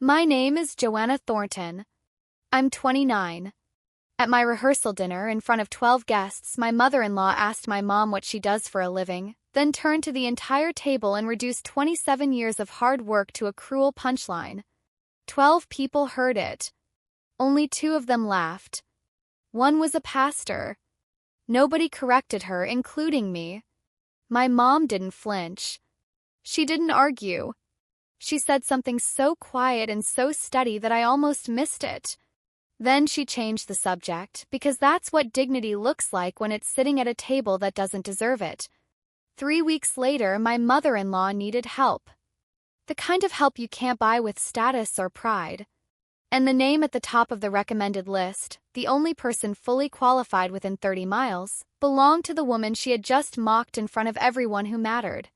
My name is Joanna Thornton. I'm 29. At my rehearsal dinner in front of 12 guests, my mother-in-law asked my mom what she does for a living, then turned to the entire table and reduced 27 years of hard work to a cruel punchline. 12 people heard it. Only 2 of them laughed. One was a pastor. Nobody corrected her, including me. My mom didn't flinch. She didn't argue. She said something so quiet and so steady that I almost missed it. Then she changed the subject, because that's what dignity looks like when it's sitting at a table that doesn't deserve it. 3 weeks later, my mother-in-law needed help. The kind of help you can't buy with status or pride. And the name at the top of the recommended list, the only person fully qualified within 30 miles, belonged to the woman she had just mocked in front of everyone who mattered.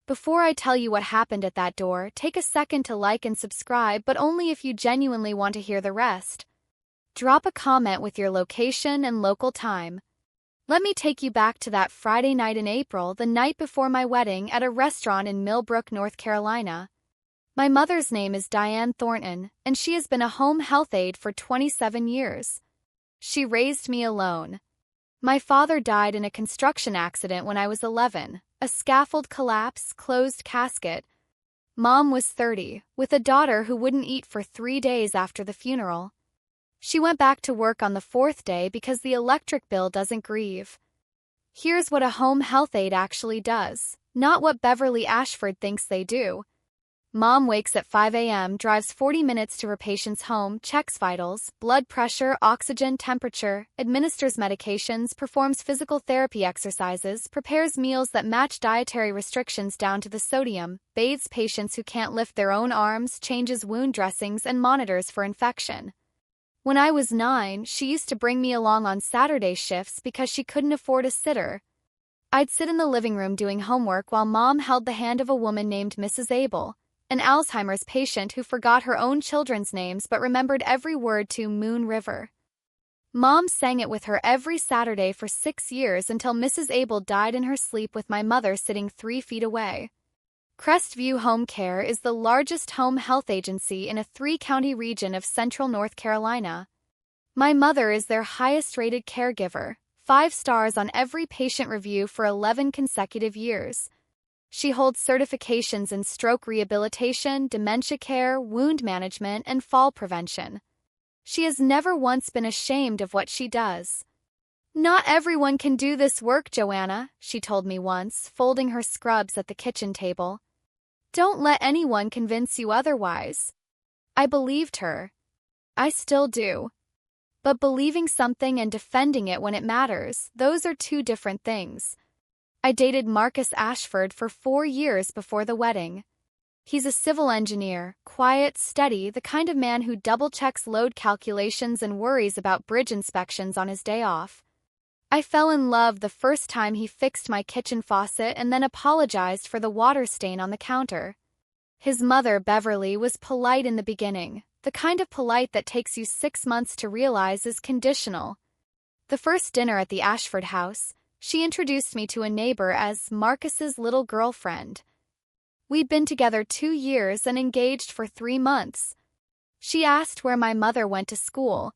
Before I tell you what happened at that door, take a second to like and subscribe, but only if you genuinely want to hear the rest. Drop a comment with your location and local time. Let me take you back to that Friday night in April, the night before my wedding, at a restaurant in Millbrook, North Carolina. My mother's name is Diane Thornton, and she has been a home health aide for 27 years. She raised me alone. My father died in a construction accident when I was 11, a scaffold collapse, closed casket. Mom was 30, with a daughter who wouldn't eat for 3 days after the funeral. She went back to work on the 4th day because the electric bill doesn't grieve. Here's what a home health aide actually does, not what Beverly Ashford thinks they do. Mom wakes at 5 a.m., drives 40 minutes to her patient's home, checks vitals, blood pressure, oxygen, temperature, administers medications, performs physical therapy exercises, prepares meals that match dietary restrictions down to the sodium, bathes patients who can't lift their own arms, changes wound dressings, and monitors for infection. When I was 9, she used to bring me along on Saturday shifts because she couldn't afford a sitter. I'd sit in the living room doing homework while Mom held the hand of a woman named Mrs. Abel, an Alzheimer's patient who forgot her own children's names but remembered every word to Moon River. Mom sang it with her every Saturday for 6 years until Mrs. Abel died in her sleep with my mother sitting 3 feet away. Crestview Home Care is the largest home health agency in a 3-county region of central North Carolina. My mother is their highest-rated caregiver, 5 stars on every patient review for 11 consecutive years. She holds certifications in stroke rehabilitation, dementia care, wound management, and fall prevention. She has never once been ashamed of what she does. "Not everyone can do this work, Joanna," she told me once, folding her scrubs at the kitchen table. "Don't let anyone convince you otherwise." I believed her. I still do. But believing something and defending it when it matters, those are 2 different things. I dated Marcus Ashford for 4 years before the wedding. He's a civil engineer, quiet, steady, the kind of man who double-checks load calculations and worries about bridge inspections on his day off. I fell in love the first time he fixed my kitchen faucet and then apologized for the water stain on the counter. His mother, Beverly, was polite in the beginning, the kind of polite that takes you 6 months to realize is conditional. The first dinner at the Ashford house, she introduced me to a neighbor as Marcus's little girlfriend. We'd been together 2 years and engaged for 3 months. She asked where my mother went to school.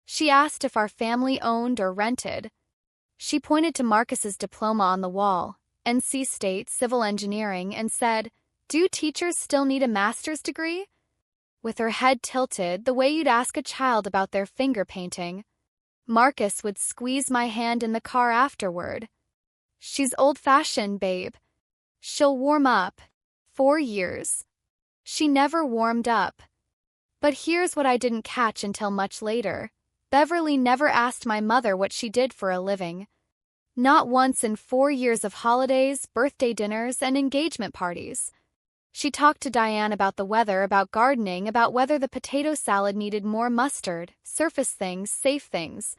She asked if our family owned or rented. She pointed to Marcus's diploma on the wall, NC State Civil Engineering, and said, "Do teachers still need a master's degree?" With her head tilted, the way you'd ask a child about their finger painting. Marcus would squeeze my hand in the car afterward. "She's old-fashioned, babe. She'll warm up." 4 years. She never warmed up. But here's what I didn't catch until much later. Beverly never asked my mother what she did for a living. Not once in 4 years of holidays, birthday dinners, and engagement parties. She talked to Diane about the weather, about gardening, about whether the potato salad needed more mustard, surface things, safe things.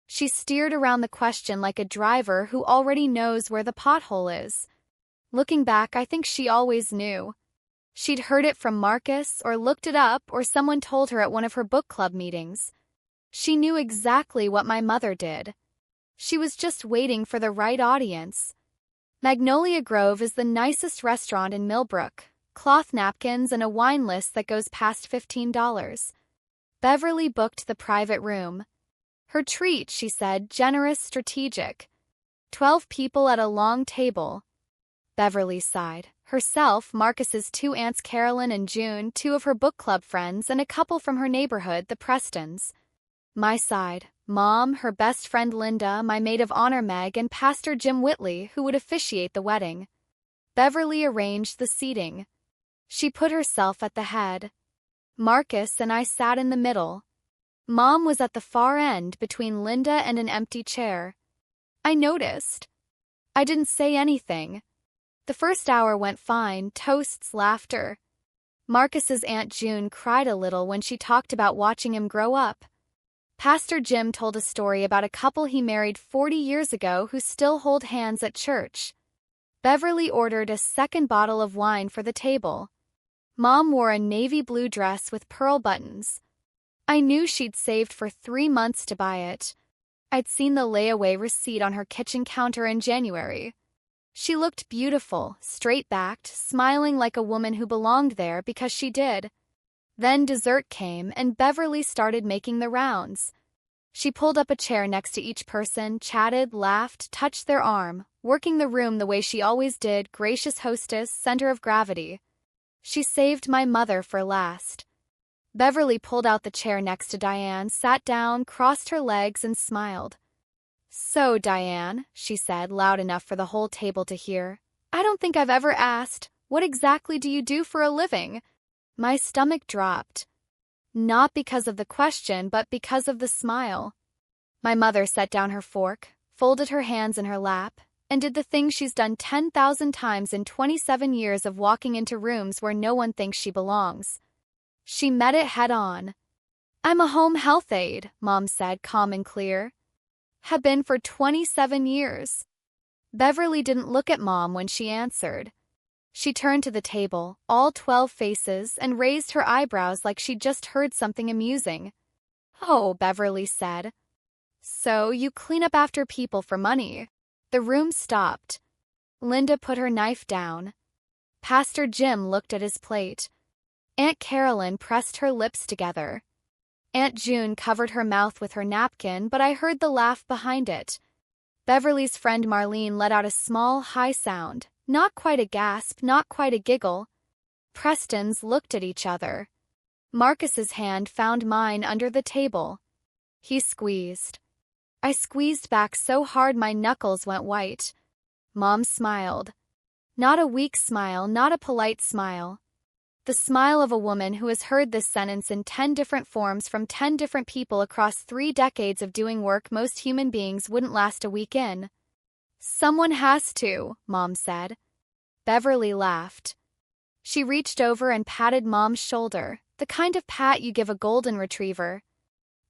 She steered around the question like a driver who already knows where the pothole is. Looking back, I think she always knew. She'd heard it from Marcus, or looked it up, or someone told her at one of her book club meetings. She knew exactly what my mother did. She was just waiting for the right audience. Magnolia Grove is the nicest restaurant in Millbrook, cloth napkins, and a wine list that goes past $15. Beverly booked the private room. Her treat, she said, generous, strategic. 12 people at a long table. Beverly sighed. Herself, Marcus's 2 aunts Carolyn and June, 2 of her book club friends, and a couple from her neighborhood, the Prestons. My side, Mom, her best friend Linda, my maid of honor Meg, and Pastor Jim Whitley, who would officiate the wedding. Beverly arranged the seating. She put herself at the head. Marcus and I sat in the middle. Mom was at the far end between Linda and an empty chair. I noticed. I didn't say anything. The first hour went fine, toasts, laughter. Marcus's Aunt June cried a little when she talked about watching him grow up. Pastor Jim told a story about a couple he married 40 years ago who still hold hands at church. Beverly ordered a second bottle of wine for the table. Mom wore a navy blue dress with pearl buttons. I knew she'd saved for 3 months to buy it. I'd seen the layaway receipt on her kitchen counter in January. She looked beautiful, straight-backed, smiling like a woman who belonged there because she did. Then dessert came, and Beverly started making the rounds. She pulled up a chair next to each person, chatted, laughed, touched their arm, working the room the way she always did, gracious hostess, center of gravity. She saved my mother for last. Beverly pulled out the chair next to Diane, sat down, crossed her legs, and smiled. So, Diane, she said, loud enough for the whole table to hear, I don't think I've ever asked, what exactly do you do for a living? My stomach dropped. Not because of the question, but because of the smile. My mother set down her fork, folded her hands in her lap, and did the thing she's done 10,000 times in 27 years of walking into rooms where no one thinks she belongs. She met it head on. I'm a home health aide, Mom said, calm and clear. Have been for 27 years. Beverly didn't look at Mom when she answered. She turned to the table, all 12 faces, and raised her eyebrows like she'd just heard something amusing. Oh, Beverly said. So you clean up after people for money. The room stopped. Linda put her knife down. Pastor Jim looked at his plate. Aunt Carolyn pressed her lips together. Aunt June covered her mouth with her napkin, but I heard the laugh behind it. Beverly's friend Marlene let out a small, high sound. Not quite a gasp, not quite a giggle. Prestons looked at each other. Marcus's hand found mine under the table. He squeezed. I squeezed back so hard my knuckles went white. Mom smiled. Not a weak smile, not a polite smile. The smile of a woman who has heard this sentence in 10 different forms from 10 different people across 3 decades of doing work most human beings wouldn't last a week in. Someone has to, Mom said. Beverly laughed. She reached over and patted Mom's shoulder, the kind of pat you give a golden retriever.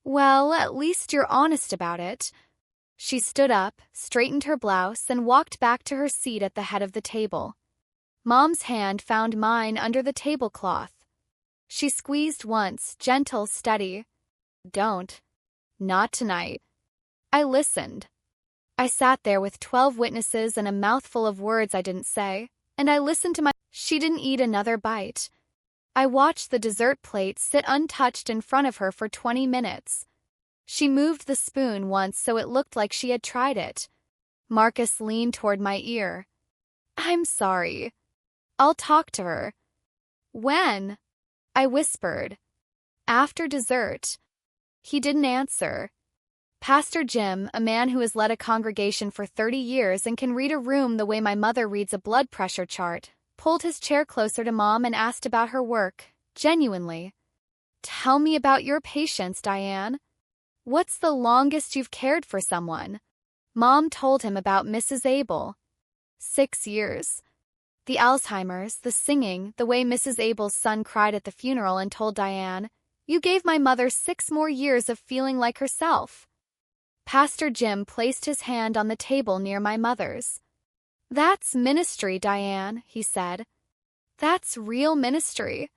Well, at least you're honest about it. She stood up, straightened her blouse, and walked back to her seat at the head of the table. Mom's hand found mine under the tablecloth. She squeezed once, gentle, steady. Don't. Not tonight. I listened. I sat there with 12 witnesses and a mouthful of words I didn't say, and I listened to my... She didn't eat another bite. I watched the dessert plate sit untouched in front of her for 20 minutes. She moved the spoon once so it looked like she had tried it. Marcus leaned toward my ear. I'm sorry. I'll talk to her. When? I whispered. After dessert. He didn't answer. Pastor Jim, a man who has led a congregation for 30 years and can read a room the way my mother reads a blood pressure chart, pulled his chair closer to Mom and asked about her work, genuinely. Tell me about your patients, Diane. What's the longest you've cared for someone? Mom told him about Mrs. Abel. 6 years. The Alzheimer's, the singing, the way Mrs. Abel's son cried at the funeral and told Diane, you gave my mother 6 more years of feeling like herself. Pastor Jim placed his hand on the table near my mother's. That's ministry, Diane, he said. That's real ministry.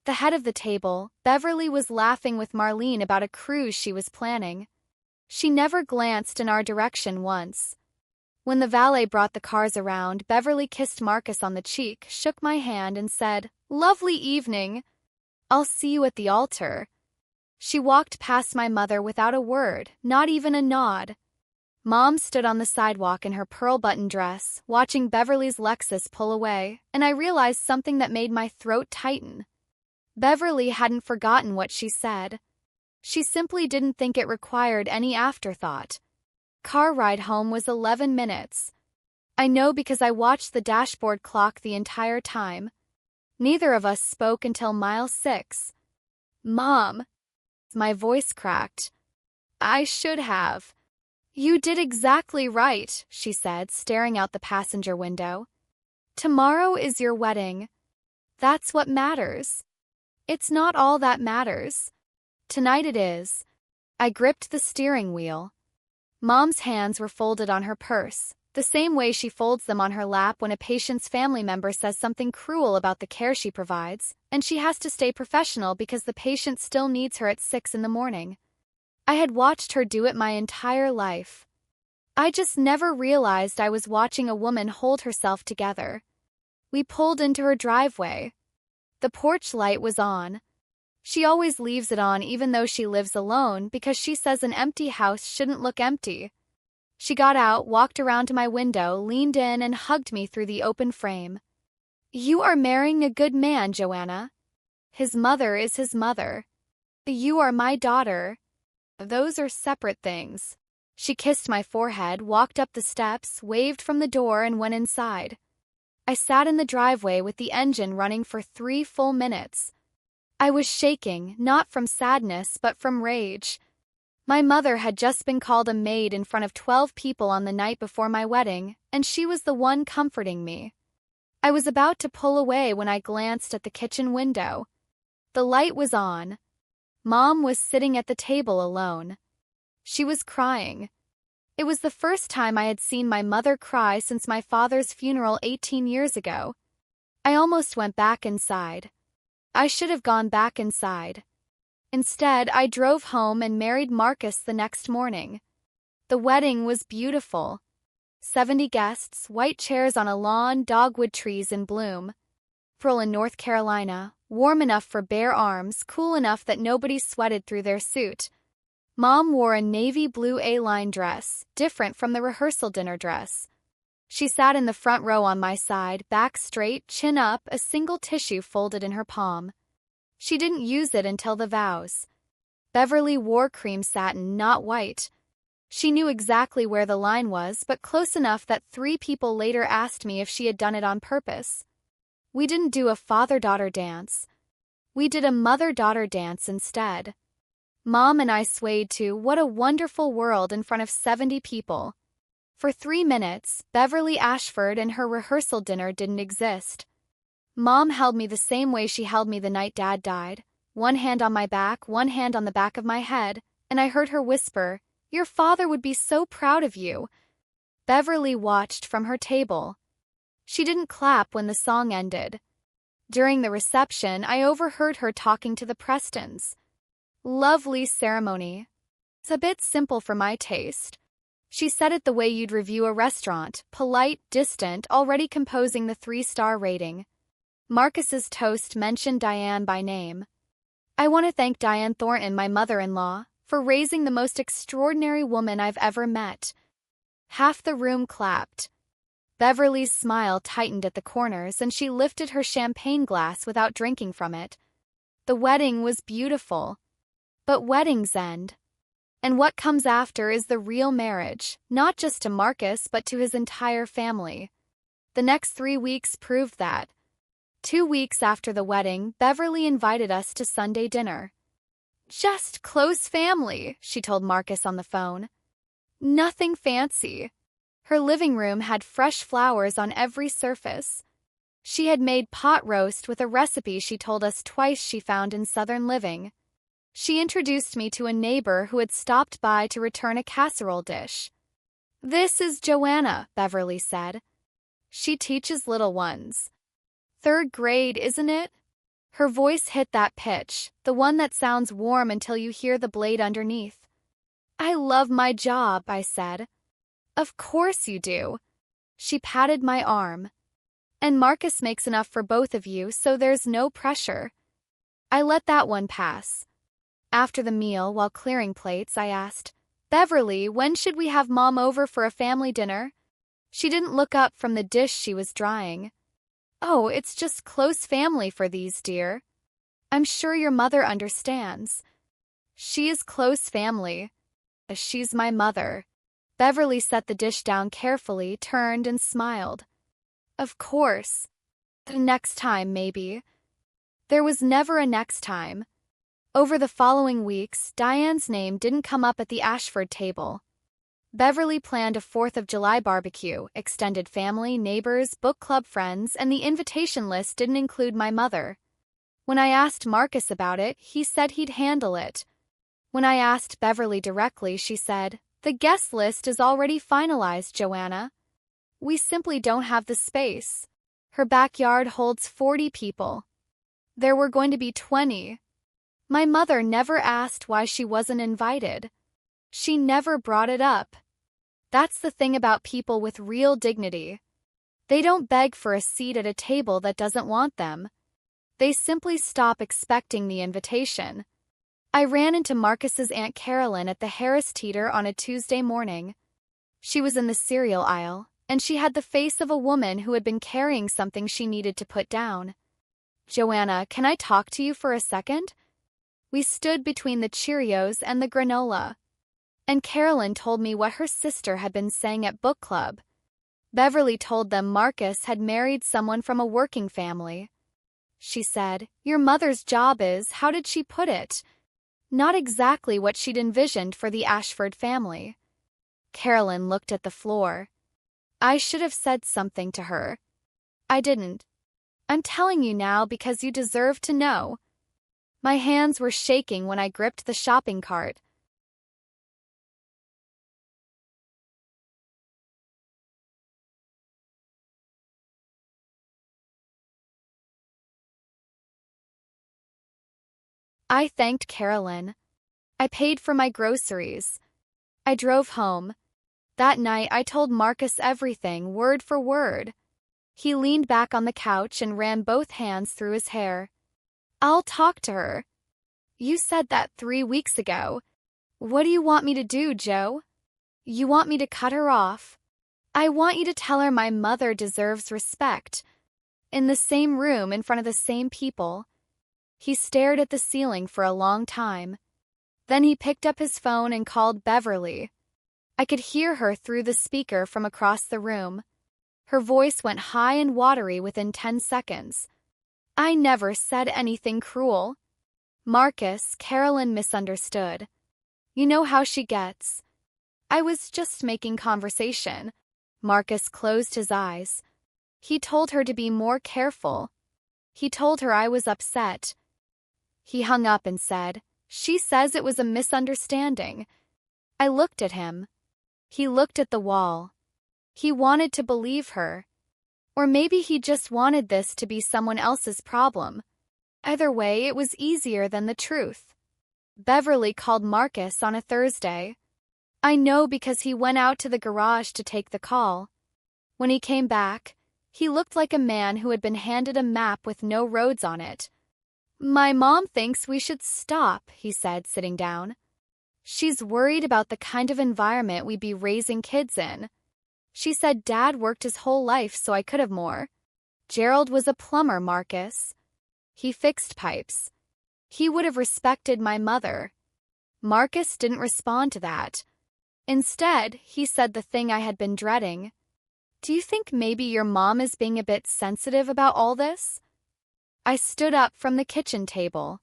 The head of the table, Beverly was laughing with Marlene about a cruise she was planning. She never glanced in our direction once. When the valet brought the cars around, Beverly kissed Marcus on the cheek, shook my hand, and said, "Lovely evening. I'll see you at the altar." She walked past my mother without a word, not even a nod. Mom stood on the sidewalk in her pearl-button dress, watching Beverly's Lexus pull away, and I realized something that made my throat tighten. Beverly hadn't forgotten what she said. She simply didn't think it required any afterthought. Car ride home was 11 minutes. I know because I watched the dashboard clock the entire time. Neither of us spoke until mile 6. "Mom," my voice cracked. "I should have." "You did exactly right," she said, staring out the passenger window. "Tomorrow is your wedding. That's what matters." "It's not all that matters. Tonight it is." I gripped the steering wheel. Mom's hands were folded on her purse, the same way she folds them on her lap when a patient's family member says something cruel about the care she provides, and she has to stay professional because the patient still needs her at 6 in the morning. I had watched her do it my entire life. I just never realized I was watching a woman hold herself together. We pulled into her driveway. The porch light was on. She always leaves it on even though she lives alone because she says an empty house shouldn't look empty. She got out, walked around to my window, leaned in, and hugged me through the open frame. "You are marrying a good man, Joanna. His mother is his mother. You are my daughter. Those are separate things." She kissed my forehead, walked up the steps, waved from the door, and went inside. I sat in the driveway with the engine running for 3 full minutes. I was shaking, not from sadness but from rage. My mother had just been called a maid in front of 12 people on the night before my wedding, and she was the one comforting me. I was about to pull away when I glanced at the kitchen window. The light was on. Mom was sitting at the table alone. She was crying. It was the first time I had seen my mother cry since my father's funeral 18 years ago. I almost went back inside. I should have gone back inside. Instead, I drove home and married Marcus the next morning. The wedding was beautiful. 70 guests, white chairs on a lawn, dogwood trees in bloom. April in North Carolina, warm enough for bare arms, cool enough that nobody sweated through their suit. Mom wore a navy blue A-line dress, different from the rehearsal dinner dress. She sat in the front row on my side, back straight, chin up, a single tissue folded in her palm. She didn't use it until the vows. Beverly wore cream satin, not white. She knew exactly where the line was, but close enough that 3 people later asked me if she had done it on purpose. We didn't do a father-daughter dance. We did a mother-daughter dance instead. Mom and I swayed to "What a Wonderful World" in front of 70 people. For 3 minutes, Beverly Ashford and her rehearsal dinner didn't exist. Mom held me the same way she held me the night Dad died, one hand on my back, one hand on the back of my head, and I heard her whisper, "Your father would be so proud of you." Beverly watched from her table. She didn't clap when the song ended. During the reception, I overheard her talking to the Prestons. Lovely ceremony. It's a bit simple for my taste. She said it the way you'd review a restaurant, polite, distant, already composing the 3-star rating. Marcus's toast mentioned Diane by name. "I want to thank Diane Thornton, my mother-in-law, for raising the most extraordinary woman I've ever met." Half the room clapped. Beverly's smile tightened at the corners and she lifted her champagne glass without drinking from it. The wedding was beautiful. But weddings end. And what comes after is the real marriage, not just to Marcus but to his entire family. The next 3 weeks proved that. 2 weeks after the wedding, Beverly invited us to Sunday dinner. "Just close family," she told Marcus on the phone. "Nothing fancy." Her living room had fresh flowers on every surface. She had made pot roast with a recipe she told us twice she found in Southern Living. She introduced me to a neighbor who had stopped by to return a casserole dish. "This is Joanna," Beverly said. "She teaches little ones. 3rd grade, isn't it?" Her voice hit that pitch, the one that sounds warm until you hear the blade underneath. "I love my job," I said. Of course you do. She patted my arm. And Marcus makes enough for both of you, so there's no pressure. I let that one pass. After the meal, while clearing plates, I asked, Beverly, when should we have Mom over for a family dinner? She didn't look up from the dish she was drying. Oh, it's just close family for these, dear. I'm sure your mother understands. She is close family. She's my mother. Beverly set the dish down carefully, turned, and smiled. Of course. The next time, maybe. There was never a next time. Over the following weeks, Diane's name didn't come up at the Ashford table. Beverly planned a 4th of July barbecue, extended family, neighbors, book club friends, and the invitation list didn't include my mother. When I asked Marcus about it, he said he'd handle it. When I asked Beverly directly, she said, The guest list is already finalized, Joanna. We simply don't have the space. Her backyard holds 40 people. There were going to be 20. My mother never asked why she wasn't invited. She never brought it up. That's the thing about people with real dignity. They don't beg for a seat at a table that doesn't want them. They simply stop expecting the invitation. I ran into Marcus's Aunt Carolyn at the Harris Teeter on a Tuesday morning. She was in the cereal aisle, and she had the face of a woman who had been carrying something she needed to put down. Joanna, can I talk to you for a second? We stood between the Cheerios and the granola. And Carolyn told me what her sister had been saying at book club. Beverly told them Marcus had married someone from a working family. She said, Your mother's job is, how did she put it? Not exactly what she'd envisioned for the Ashford family. Carolyn looked at the floor. I should have said something to her. I didn't. I'm telling you now because you deserve to know. My hands were shaking when I gripped the shopping cart. I thanked Carolyn. I paid for my groceries. I drove home. That night I told Marcus everything, word for word. He leaned back on the couch and ran both hands through his hair. I'll talk to her. You said that 3 weeks ago. What do you want me to do, Joe? You want me to cut her off? I want you to tell her my mother deserves respect. In the same room, in front of the same people. He stared at the ceiling for a long time. Then he picked up his phone and called Beverly. I could hear her through the speaker from across the room. Her voice went high and watery within 10 seconds. I never said anything cruel. Marcus, Carolyn misunderstood. You know how she gets. I was just making conversation. Marcus closed his eyes. He told her to be more careful. He told her I was upset. He hung up and said, She says it was a misunderstanding. I looked at him. He looked at the wall. He wanted to believe her. Or maybe he just wanted this to be someone else's problem. Either way, it was easier than the truth. Beverly called Marcus on a Thursday. I know because he went out to the garage to take the call. When he came back, he looked like a man who had been handed a map with no roads on it. My mom thinks we should stop, he said, sitting down. She's worried about the kind of environment we'd be raising kids in. She said Dad worked his whole life so I could have more. Gerald was a plumber, Marcus. He fixed pipes. He would have respected my mother. Marcus didn't respond to that. Instead, he said the thing I had been dreading. Do you think maybe your mom is being a bit sensitive about all this? I stood up from the kitchen table.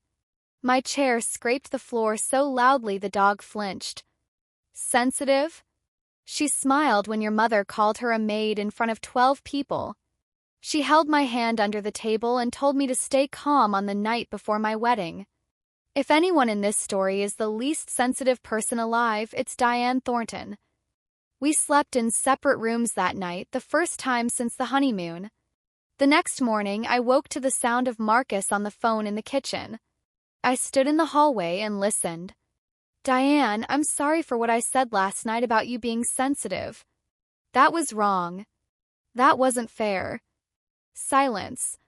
My chair scraped the floor so loudly the dog flinched. Sensitive? She smiled when your mother called her a maid in front of 12 people. She held my hand under the table and told me to stay calm on the night before my wedding. If anyone in this story is the least sensitive person alive, it's Diane Thornton. We slept in separate rooms that night, the first time since the honeymoon. The next morning, I woke to the sound of Marcus on the phone in the kitchen. I stood in the hallway and listened. Diane, I'm sorry for what I said last night about you being sensitive. That was wrong. That wasn't fair. Silence.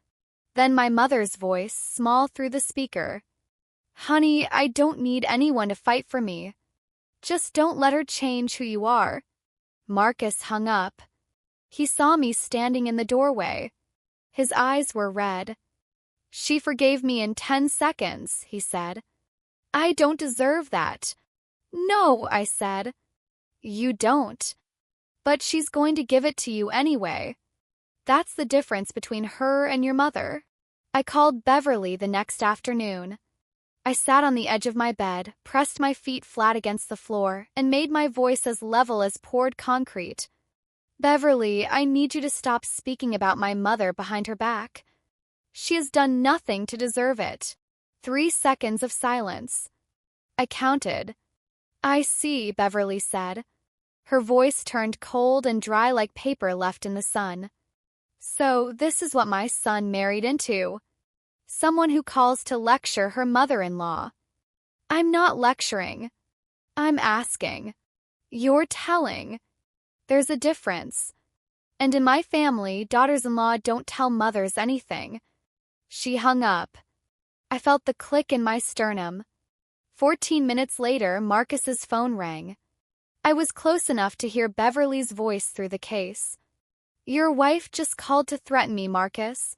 Then my mother's voice, small through the speaker. Honey, I don't need anyone to fight for me. Just don't let her change who you are. Marcus hung up. He saw me standing in the doorway. His eyes were red. She forgave me in 10 seconds, he said. I don't deserve that. No, I said. You don't. But she's going to give it to you anyway. That's the difference between her and your mother. I called Beverly the next afternoon. I sat on the edge of my bed, pressed my feet flat against the floor, and made my voice as level as poured concrete. Beverly, I need you to stop speaking about my mother behind her back. She has done nothing to deserve it. 3 seconds of silence. I counted. I see, Beverly said. Her voice turned cold and dry like paper left in the sun. So this is what my son married into. Someone who calls to lecture her mother-in-law. I'm not lecturing. I'm asking. You're telling. There's a difference. And in my family, daughters-in-law don't tell mothers anything. She hung up. I felt the click in my sternum. 14 minutes later, Marcus's phone rang. I was close enough to hear Beverly's voice through the case. Your wife just called to threaten me, Marcus.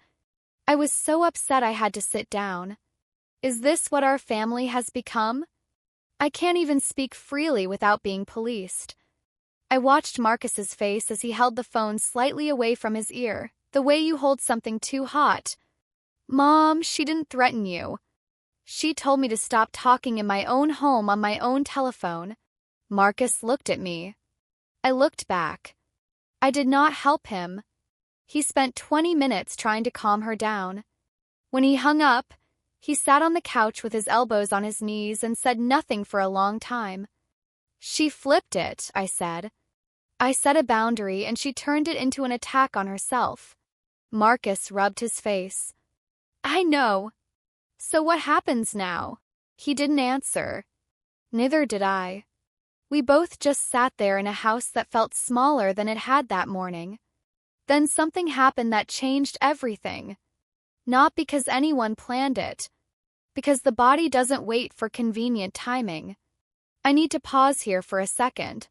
I was so upset I had to sit down. Is this what our family has become? I can't even speak freely without being policed. I watched Marcus's face as he held the phone slightly away from his ear, the way you hold something too hot. Mom, she didn't threaten you. She told me to stop talking in my own home on my own telephone. Marcus looked at me. I looked back. I did not help him. He spent 20 minutes trying to calm her down. When he hung up, he sat on the couch with his elbows on his knees and said nothing for a long time. She flipped it, I said. I set a boundary and she turned it into an attack on herself. Marcus rubbed his face. I know. So what happens now? He didn't answer. Neither did I. We both just sat there in a house that felt smaller than it had that morning. Then something happened that changed everything. Not because anyone planned it. Because the body doesn't wait for convenient timing. I need to pause here for a second.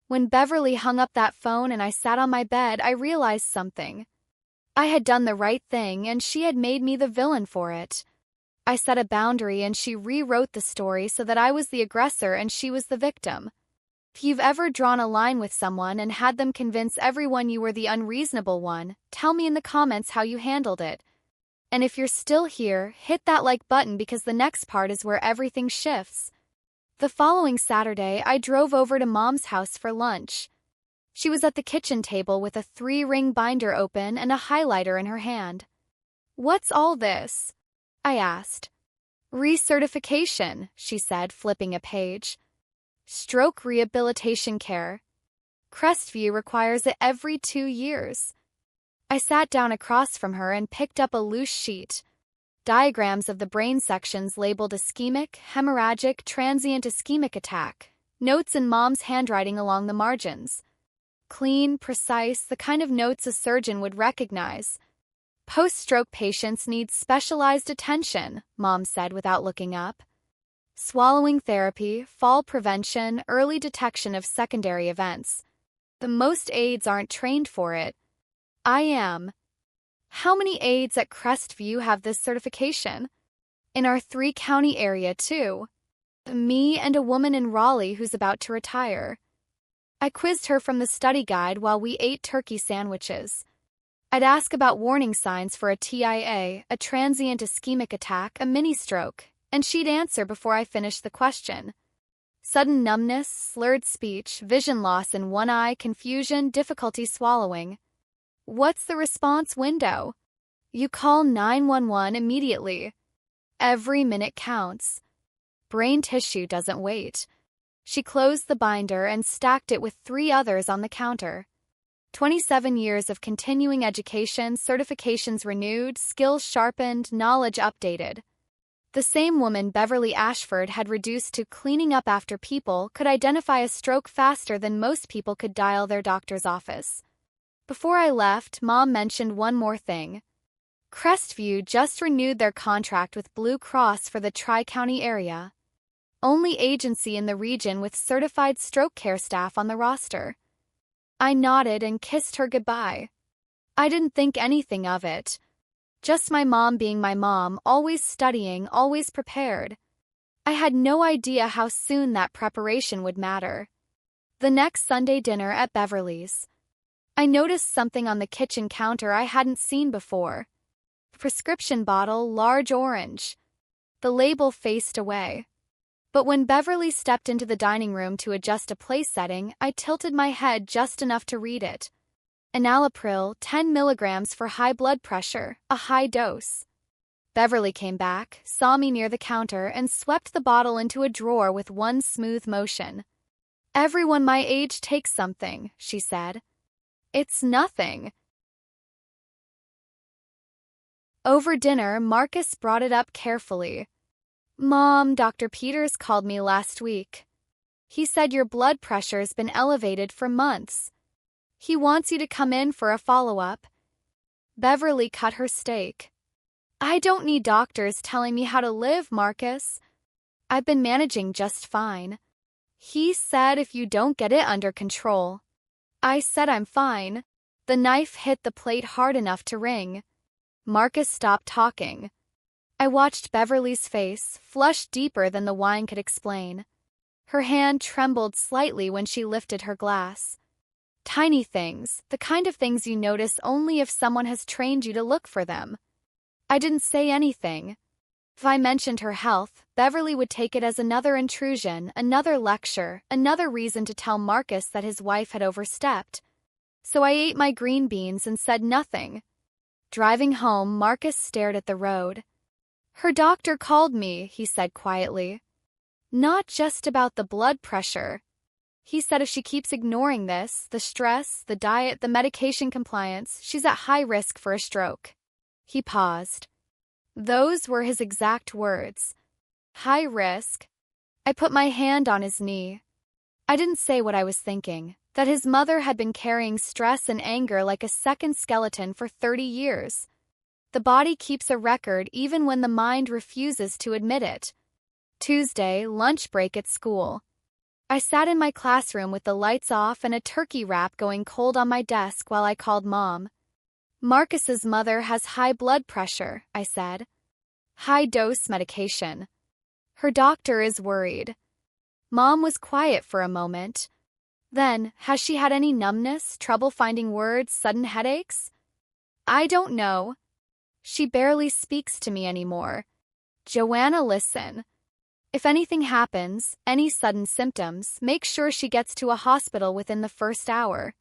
When Beverly hung up that phone and I sat on my bed, I realized something. I had done the right thing and she had made me the villain for it. I set a boundary and she rewrote the story so that I was the aggressor and she was the victim. If you've ever drawn a line with someone and had them convince everyone you were the unreasonable one, tell me in the comments how you handled it. And if you're still here, hit that like button because the next part is where everything shifts. The following Saturday, I drove over to Mom's house for lunch. She was at the kitchen table with a 3-ring binder open and a highlighter in her hand. What's all this? I asked. Recertification, she said, flipping a page. Stroke rehabilitation care. Crestview requires it every 2 years. I sat down across from her and picked up a loose sheet. Diagrams of the brain sections labeled ischemic, hemorrhagic, transient ischemic attack. Notes in Mom's handwriting along the margins. Clean, precise, the kind of notes a surgeon would recognize. Post-stroke patients need specialized attention, Mom said without looking up. Swallowing therapy, fall prevention, early detection of secondary events. The most aides aren't trained for it. I am. How many aides at Crestview have this certification? In our 3-county area, too. Me and a woman in Raleigh who's about to retire. I quizzed her from the study guide while we ate turkey sandwiches. I'd ask about warning signs for a TIA, a transient ischemic attack, a mini-stroke, and she'd answer before I finished the question. Sudden numbness, slurred speech, vision loss in one eye, confusion, difficulty swallowing. What's the response window? You call 911 immediately. Every minute counts. Brain tissue doesn't wait. She closed the binder and stacked it with 3 others on the counter. 27 years of continuing education, certifications renewed, skills sharpened, knowledge updated. The same woman Beverly Ashford had reduced to cleaning up after people could identify a stroke faster than most people could dial their doctor's office. Before I left, Mom mentioned one more thing. Crestview just renewed their contract with Blue Cross for the Tri-County area. Only agency in the region with certified stroke care staff on the roster. I nodded and kissed her goodbye. I didn't think anything of it. Just my mom being my mom, always studying, always prepared. I had no idea how soon that preparation would matter. The next Sunday dinner at Beverly's. I noticed something on the kitchen counter I hadn't seen before. Prescription bottle, large orange. The label faced away. But when Beverly stepped into the dining room to adjust a place setting, I tilted my head just enough to read it. Enalapril, 10 milligrams for high blood pressure, a high dose. Beverly came back, saw me near the counter, and swept the bottle into a drawer with one smooth motion. "Everyone my age takes something," she said. "It's nothing." Over dinner, Marcus brought it up carefully. "Mom, Dr. Peters called me last week. He said your blood pressure's been elevated for months. He wants you to come in for a follow-up." Beverly cut her steak. "I don't need doctors telling me how to live, Marcus. I've been managing just fine. He said if you don't get it under control." I said I'm fine. The knife hit the plate hard enough to ring. Marcus stopped talking. I watched Beverly's face, flush deeper than the wine could explain. Her hand trembled slightly when she lifted her glass. Tiny things, the kind of things you notice only if someone has trained you to look for them. I didn't say anything. If I mentioned her health, Beverly would take it as another intrusion, another lecture, another reason to tell Marcus that his wife had overstepped. So I ate my green beans and said nothing. Driving home, Marcus stared at the road. "Her doctor called me," he said quietly. "Not just about the blood pressure. He said if she keeps ignoring this, the stress, the diet, the medication compliance, she's at high risk for a stroke." He paused. Those were his exact words. High risk. I put my hand on his knee. I didn't say what I was thinking, that his mother had been carrying stress and anger like a second skeleton for 30 years. The body keeps a record even when the mind refuses to admit it. Tuesday, lunch break at school. I sat in my classroom with the lights off and a turkey wrap going cold on my desk while I called Mom. "Marcus's mother has high blood pressure," I said. "High-dose medication. Her doctor is worried." Mom was quiet for a moment. Then, "Has she had any numbness, trouble finding words, sudden headaches?" "I don't know. She barely speaks to me anymore." "Joanna, listen. If anything happens, any sudden symptoms, make sure she gets to a hospital within the first hour.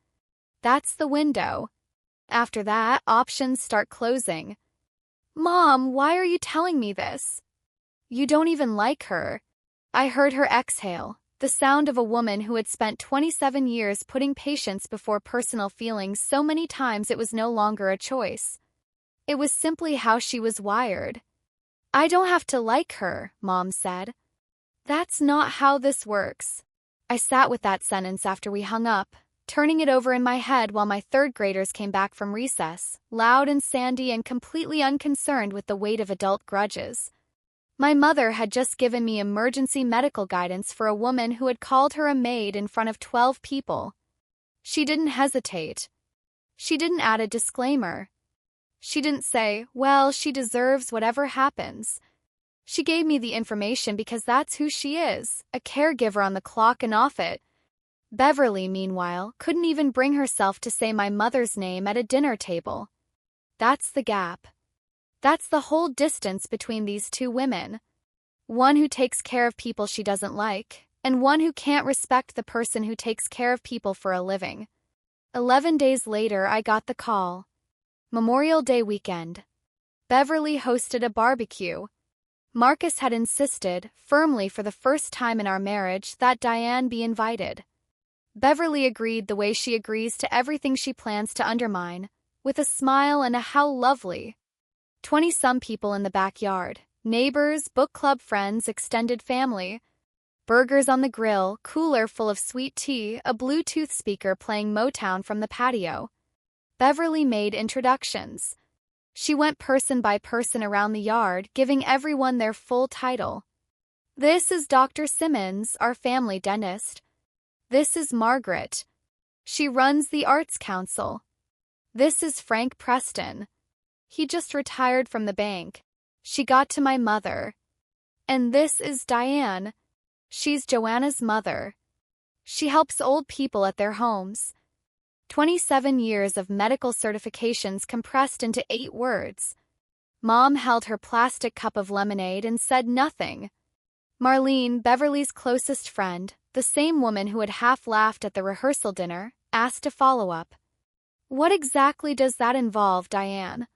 That's the window. After that, options start closing." "Mom, why are you telling me this?" "You don't even like her." I heard her exhale, the sound of a woman who had spent 27 years putting patients before personal feelings so many times it was no longer a choice. It was simply how she was wired. "I don't have to like her," Mom said. "That's not how this works." I sat with that sentence after we hung up, turning it over in my head while my third graders came back from recess, loud and sandy and completely unconcerned with the weight of adult grudges. My mother had just given me emergency medical guidance for a woman who had called her a maid in front of 12 people. She didn't hesitate. She didn't add a disclaimer. She didn't say, "Well, she deserves whatever happens." She gave me the information because that's who she is, a caregiver on the clock and off it. Beverly, meanwhile, couldn't even bring herself to say my mother's name at a dinner table. That's the gap. That's the whole distance between these two women. One who takes care of people she doesn't like, and one who can't respect the person who takes care of people for a living. 11 days later, I got the call. Memorial Day weekend. Beverly hosted a barbecue. Marcus had insisted, firmly for the first time in our marriage, that Diane be invited. Beverly agreed the way she agrees to everything she plans to undermine, with a smile and a "how lovely." 20-some people in the backyard, Neighbors, book club friends, extended family. Burgers on the grill, cooler full of sweet tea, a Bluetooth speaker playing Motown from the patio. Beverly made introductions. She went person by person around the yard, giving everyone their full title. This is Dr. Simmons, our family dentist. This is Margaret. She runs the Arts Council. This is Frank Preston. He just retired from the bank. She got to my mother. And this is Diane. She's Joanna's mother. She helps old people at their homes. 27 years of medical certifications compressed into 8 words. Mom held her plastic cup of lemonade and said nothing. Marlene, Beverly's closest friend, the same woman who had half laughed at the rehearsal dinner, asked a follow-up. What exactly does that involve, Diane?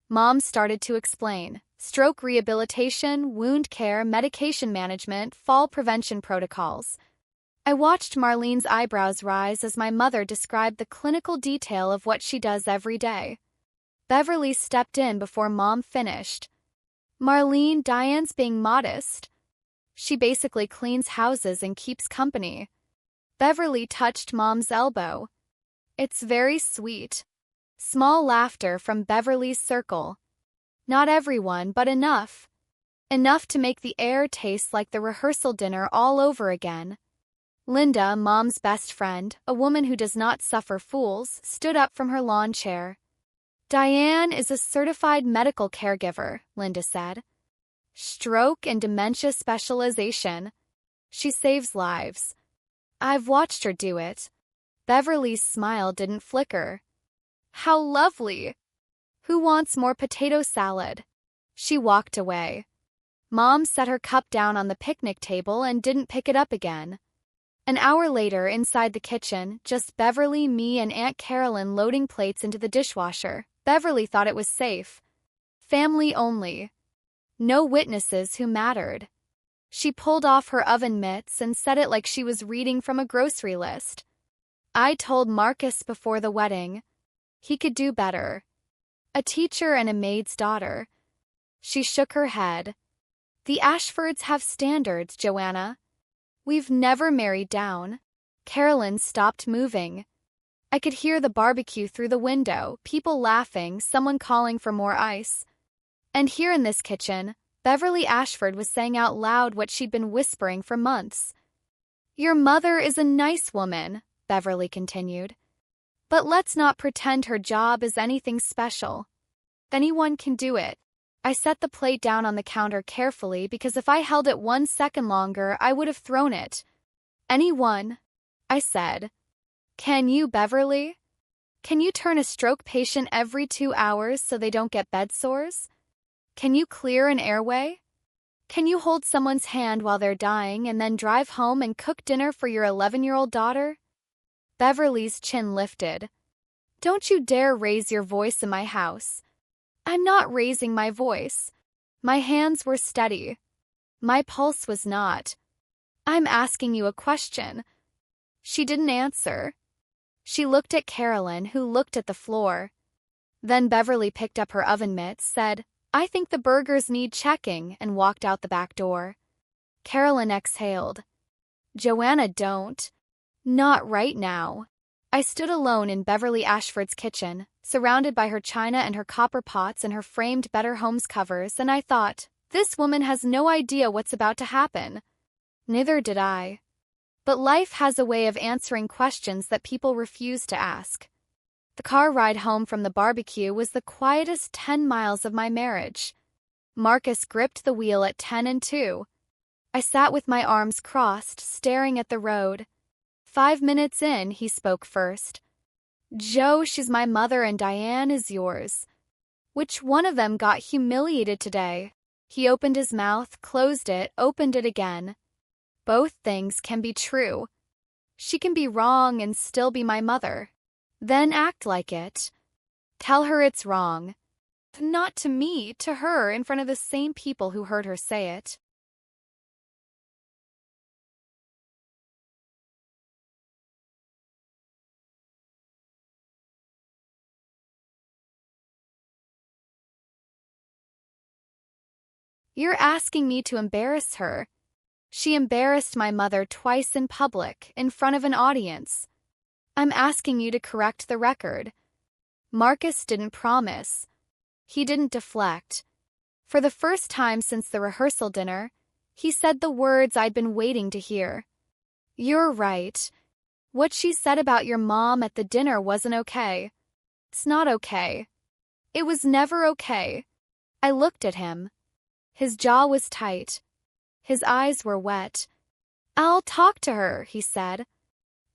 Mom started to explain. Stroke rehabilitation, wound care, medication management, fall prevention protocols. I watched Marlene's eyebrows rise as my mother described the clinical detail of what she does every day. Beverly stepped in before Mom finished. Marlene, Diane's being modest. She basically cleans houses and keeps company. Beverly touched Mom's elbow. It's very sweet. Small laughter from Beverly's circle. Not everyone, but enough. Enough to make the air taste like the rehearsal dinner all over again. Linda, Mom's best friend, a woman who does not suffer fools, stood up from her lawn chair. Diane is a certified medical caregiver, Linda said. Stroke and dementia specialization. She saves lives. I've watched her do it. Beverly's smile didn't flicker. How lovely! Who wants more potato salad? She walked away. Mom set her cup down on the picnic table and didn't pick it up again. An hour later, inside the kitchen, just Beverly, me, and Aunt Carolyn loading plates into the dishwasher. Beverly thought it was safe. Family only. No witnesses who mattered. She pulled off her oven mitts and said it like she was reading from a grocery list. I told Marcus before the wedding. He could do better. A teacher and a maid's daughter. She shook her head. The Ashfords have standards, Joanna. We've never married down. Carolyn stopped moving. I could hear the barbecue through the window, people laughing, someone calling for more ice. And here in this kitchen, Beverly Ashford was saying out loud what she'd been whispering for months. Your mother is a nice woman, Beverly continued. But let's not pretend her job is anything special. Anyone can do it. I set the plate down on the counter carefully because if I held it 1 second longer, I would have thrown it. Anyone, I said. Can you, Beverly? Can you turn a stroke patient every 2 hours so they don't get bed sores? Can you clear an airway? Can you hold someone's hand while they're dying and then drive home and cook dinner for your 11-year-old daughter? Beverly's chin lifted. Don't you dare raise your voice in my house. I'm not raising my voice. My hands were steady. My pulse was not. I'm asking you a question. She didn't answer. She looked at Carolyn, who looked at the floor. Then Beverly picked up her oven mitts, said, I think the burgers need checking, and walked out the back door. Carolyn exhaled. Joanna, don't. Not right now. I stood alone in Beverly Ashford's kitchen, surrounded by her china and her copper pots and her framed Better Homes covers, and I thought, this woman has no idea what's about to happen. Neither did I. But life has a way of answering questions that people refuse to ask. The car ride home from the barbecue was the quietest 10 miles of my marriage. Marcus gripped the wheel at 10 and 2. I sat with my arms crossed, staring at the road. 5 minutes in, he spoke first. Joe, she's my mother and Diane is yours. Which one of them got humiliated today? He opened his mouth, closed it, opened it again. Both things can be true. She can be wrong and still be my mother. Then act like it. Tell her it's wrong. Not to me, to her, in front of the same people who heard her say it. You're asking me to embarrass her. She embarrassed my mother twice in public, in front of an audience. I'm asking you to correct the record. Marcus didn't promise. He didn't deflect. For the first time since the rehearsal dinner, he said the words I'd been waiting to hear. You're right. What she said about your mom at the dinner wasn't okay. It's not okay. It was never okay. I looked at him. His jaw was tight. His eyes were wet. I'll talk to her, he said.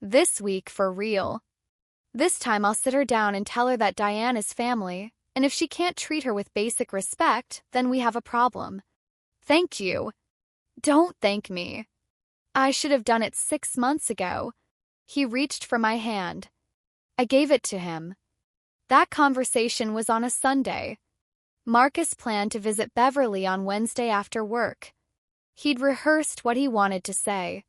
This week for real. This time I'll sit her down and tell her that Diane is family, and if she can't treat her with basic respect, then we have a problem. Thank you. Don't thank me. I should have done it 6 months ago. He reached for my hand. I gave it to him. That conversation was on a Sunday. Marcus planned to visit Beverly on Wednesday after work. He'd rehearsed what he wanted to say.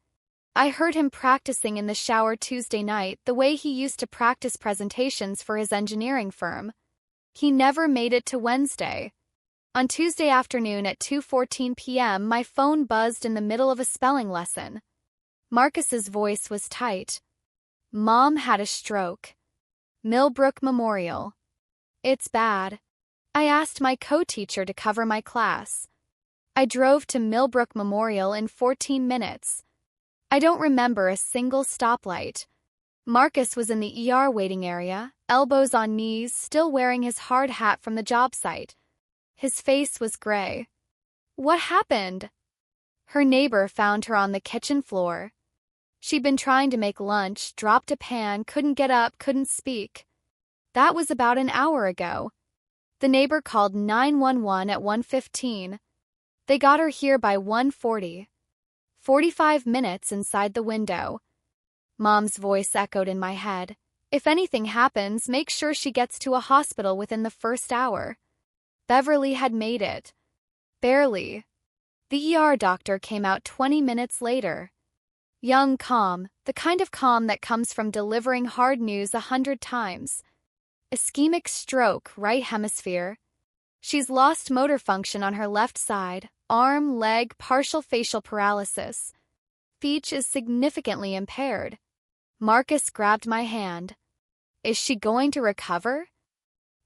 I heard him practicing in the shower Tuesday night the way he used to practice presentations for his engineering firm. He never made it to Wednesday. On Tuesday afternoon at 2:14 p.m., my phone buzzed in the middle of a spelling lesson. Marcus's voice was tight. Mom had a stroke. Millbrook Memorial. It's bad. I asked my co-teacher to cover my class. I drove to Millbrook Memorial in 14 minutes. I don't remember a single stoplight. Marcus was in the ER waiting area, elbows on knees, still wearing his hard hat from the job site. His face was gray. What happened? Her neighbor found her on the kitchen floor. She'd been trying to make lunch, dropped a pan, couldn't get up, couldn't speak. That was about an hour ago. The neighbor called 911 at 1:15. They got her here by 1:40. 45 minutes inside the window. Mom's voice echoed in my head. If anything happens, make sure she gets to a hospital within the first hour. Beverly had made it. Barely. The ER doctor came out 20 minutes later. Young, calm, the kind of calm that comes from delivering hard news 100 times. Ischemic stroke, right hemisphere. She's lost motor function on her left side, arm, leg, partial facial paralysis. Speech is significantly impaired. Marcus grabbed my hand. Is she going to recover?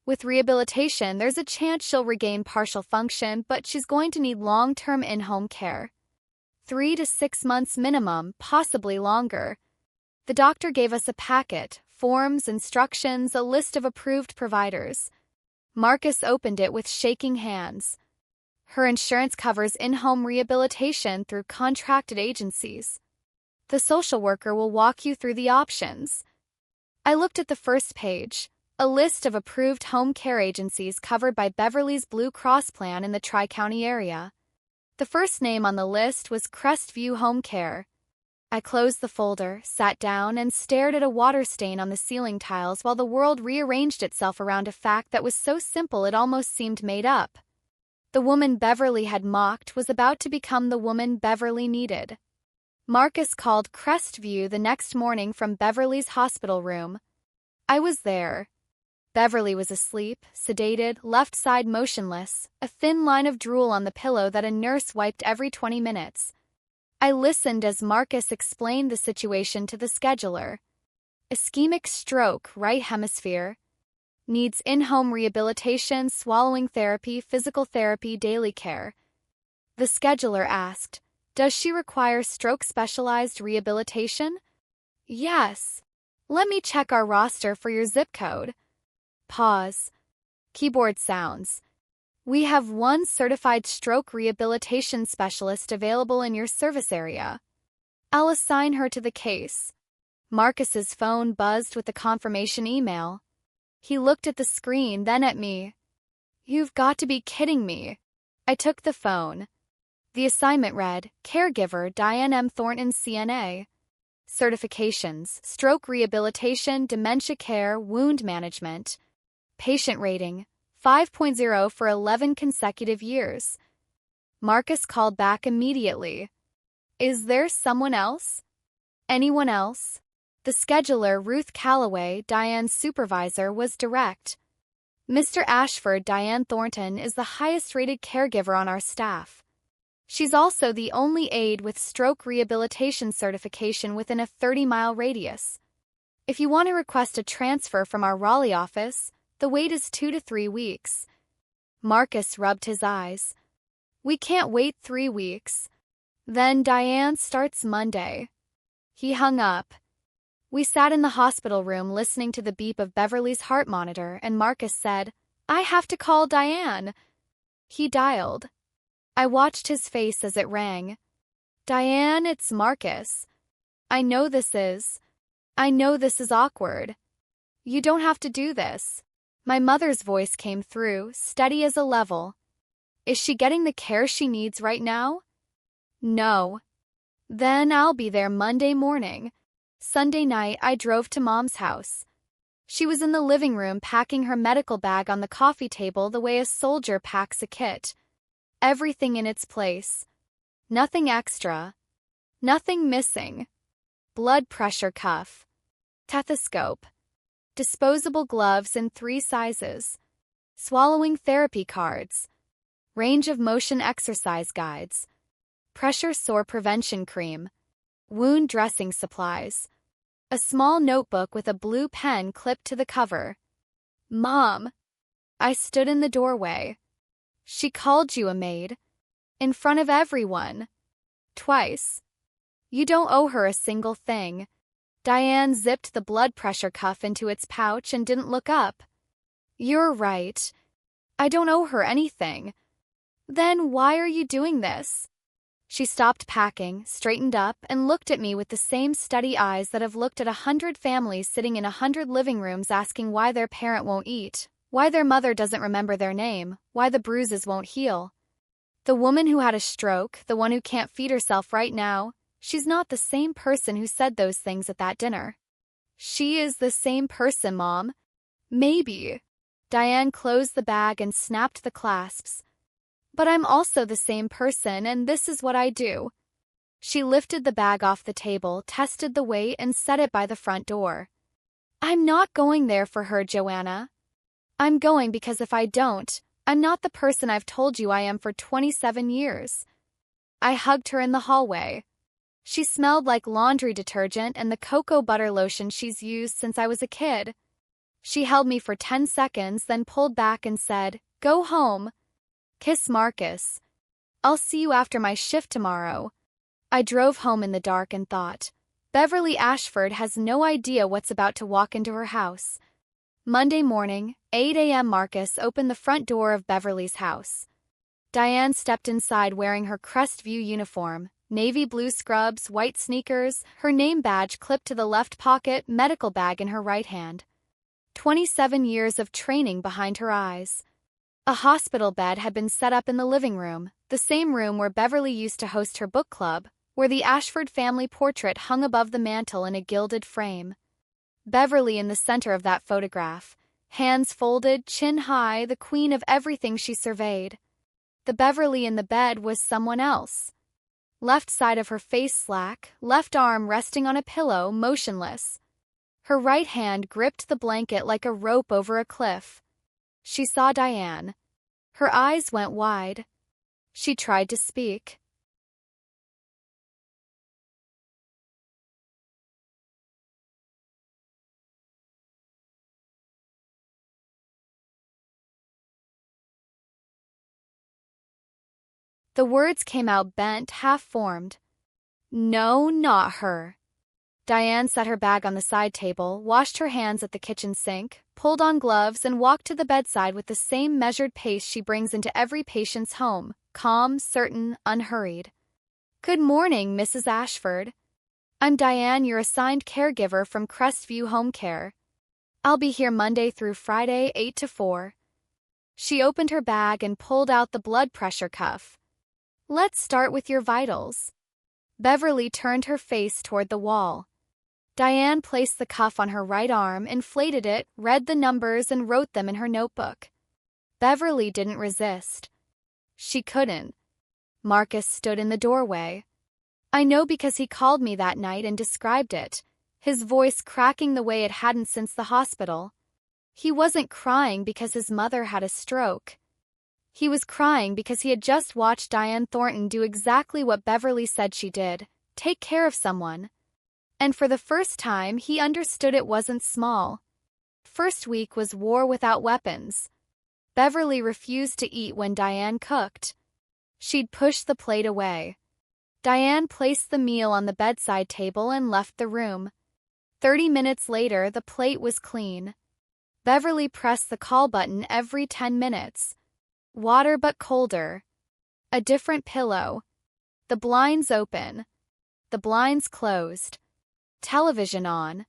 With rehabilitation, there's a chance she'll regain partial function, but she's going to need long-term in-home care. 3 to 6 months minimum, possibly longer. The doctor gave us a packet, forms, instructions, a list of approved providers. Marcus opened it with shaking hands. Her insurance covers in-home rehabilitation through contracted agencies. The social worker will walk you through the options. I looked at the first page, a list of approved home care agencies covered by Beverly's Blue Cross plan in the Tri-County area. The first name on the list was Crestview Home Care. I closed the folder, sat down, and stared at a water stain on the ceiling tiles while the world rearranged itself around a fact that was so simple it almost seemed made up. The woman Beverly had mocked was about to become the woman Beverly needed. Marcus called Crestview the next morning from Beverly's hospital room. I was there. Beverly was asleep, sedated, left side motionless, a thin line of drool on the pillow that a nurse wiped every 20 minutes. I listened as Marcus explained the situation to the scheduler. Ischemic stroke, right hemisphere. Needs in-home rehabilitation, swallowing therapy, physical therapy, daily care. The scheduler asked, does she require stroke-specialized rehabilitation? Yes. Let me check our roster for your zip code. Pause. Keyboard sounds. We have one certified stroke rehabilitation specialist available in your service area. I'll assign her to the case. Marcus's phone buzzed with the confirmation email. He looked at the screen, then at me. You've got to be kidding me. I took the phone. The assignment read, Caregiver Diane M. Thornton CNA. Certifications, stroke rehabilitation, dementia care, wound management. Patient rating, 5.0 for 11 consecutive years. Marcus called back immediately. Is there someone else? Anyone else? The scheduler, Ruth Calloway, Diane's supervisor, was direct. Mr. Ashford, Diane Thornton is the highest-rated caregiver on our staff. She's also the only aide with stroke rehabilitation certification within a 30-mile radius. If you want to request a transfer from our Raleigh office, the wait is 2 to 3 weeks. Marcus rubbed his eyes. We can't wait 3 weeks. Then Diane starts Monday. He hung up. We sat in the hospital room listening to the beep of Beverly's heart monitor, and Marcus said, "I have to call Diane." He dialed. I watched his face as it rang. "Diane, it's Marcus. I know this is awkward. You don't have to do this." My mother's voice came through, steady as a level. "Is she getting the care she needs right now?" "No." "Then I'll be there Monday morning." Sunday night, I drove to Mom's house. She was in the living room packing her medical bag on the coffee table the way a soldier packs a kit. Everything in its place. Nothing extra. Nothing missing. Blood pressure cuff. Stethoscope. Disposable gloves in 3 sizes. Swallowing therapy cards. Range of motion exercise guides. Pressure sore prevention cream. Wound dressing supplies. A small notebook with a blue pen clipped to the cover. "Mom." I stood in the doorway. "She called you a maid. In front of everyone. Twice. You don't owe her a single thing." Diane zipped the blood pressure cuff into its pouch and didn't look up. "You're right. I don't owe her anything. Then why are you doing this?" She stopped packing, straightened up, and looked at me with the same steady eyes that have looked at 100 families sitting in 100 living rooms asking why their parent won't eat, why their mother doesn't remember their name, why the bruises won't heal. The woman who had a stroke, the one who can't feed herself right now, she's not the same person who said those things at that dinner. She is the same person, Mom. Maybe. Diane closed the bag and snapped the clasps. But I'm also the same person, and this is what I do. She lifted the bag off the table, tested the weight, and set it by the front door. I'm not going there for her, Joanna. I'm going because if I don't, I'm not the person I've told you I am for 27 years. I hugged her in the hallway. She smelled like laundry detergent and the cocoa butter lotion she's used since I was a kid. She held me for 10 seconds, then pulled back and said, "Go home. Kiss Marcus. I'll see you after my shift tomorrow." I drove home in the dark and thought, Beverly Ashford has no idea what's about to walk into her house. Monday morning, 8 a.m. Marcus opened the front door of Beverly's house. Diane stepped inside wearing her Crestview uniform, navy blue scrubs, white sneakers, her name badge clipped to the left pocket, medical bag in her right hand. 27 years of training behind her eyes. A hospital bed had been set up in the living room, the same room where Beverly used to host her book club, where the Ashford family portrait hung above the mantel in a gilded frame. Beverly in the center of that photograph, hands folded, chin high, the queen of everything she surveyed. The Beverly in the bed was someone else. Left side of her face slack, left arm resting on a pillow, motionless. Her right hand gripped the blanket like a rope over a cliff. She saw Diane. Her eyes went wide. She tried to speak. The words came out bent, half-formed. "No, not her." Diane set her bag on the side table, washed her hands at the kitchen sink, pulled on gloves, and walked to the bedside with the same measured pace she brings into every patient's home, calm, certain, unhurried. "Good morning, Mrs. Ashford. I'm Diane, your assigned caregiver from Crestview Home Care. I'll be here Monday through Friday, 8 to 4. She opened her bag and pulled out the blood pressure cuff. "Let's start with your vitals." Beverly turned her face toward the wall. Diane placed the cuff on her right arm, inflated it, read the numbers, and wrote them in her notebook. Beverly didn't resist. She couldn't. Marcus stood in the doorway. I know because he called me that night and described it, his voice cracking the way it hadn't since the hospital. He wasn't crying because his mother had a stroke. He was crying because he had just watched Diane Thornton do exactly what Beverly said she did, take care of someone. And for the first time, he understood it wasn't small. First week was war without weapons. Beverly refused to eat when Diane cooked. She'd push the plate away. Diane placed the meal on the bedside table and left the room. 30 minutes later, the plate was clean. Beverly pressed the call button every 10 minutes. Water but colder. A different pillow. The blinds open. The blinds closed. Television on.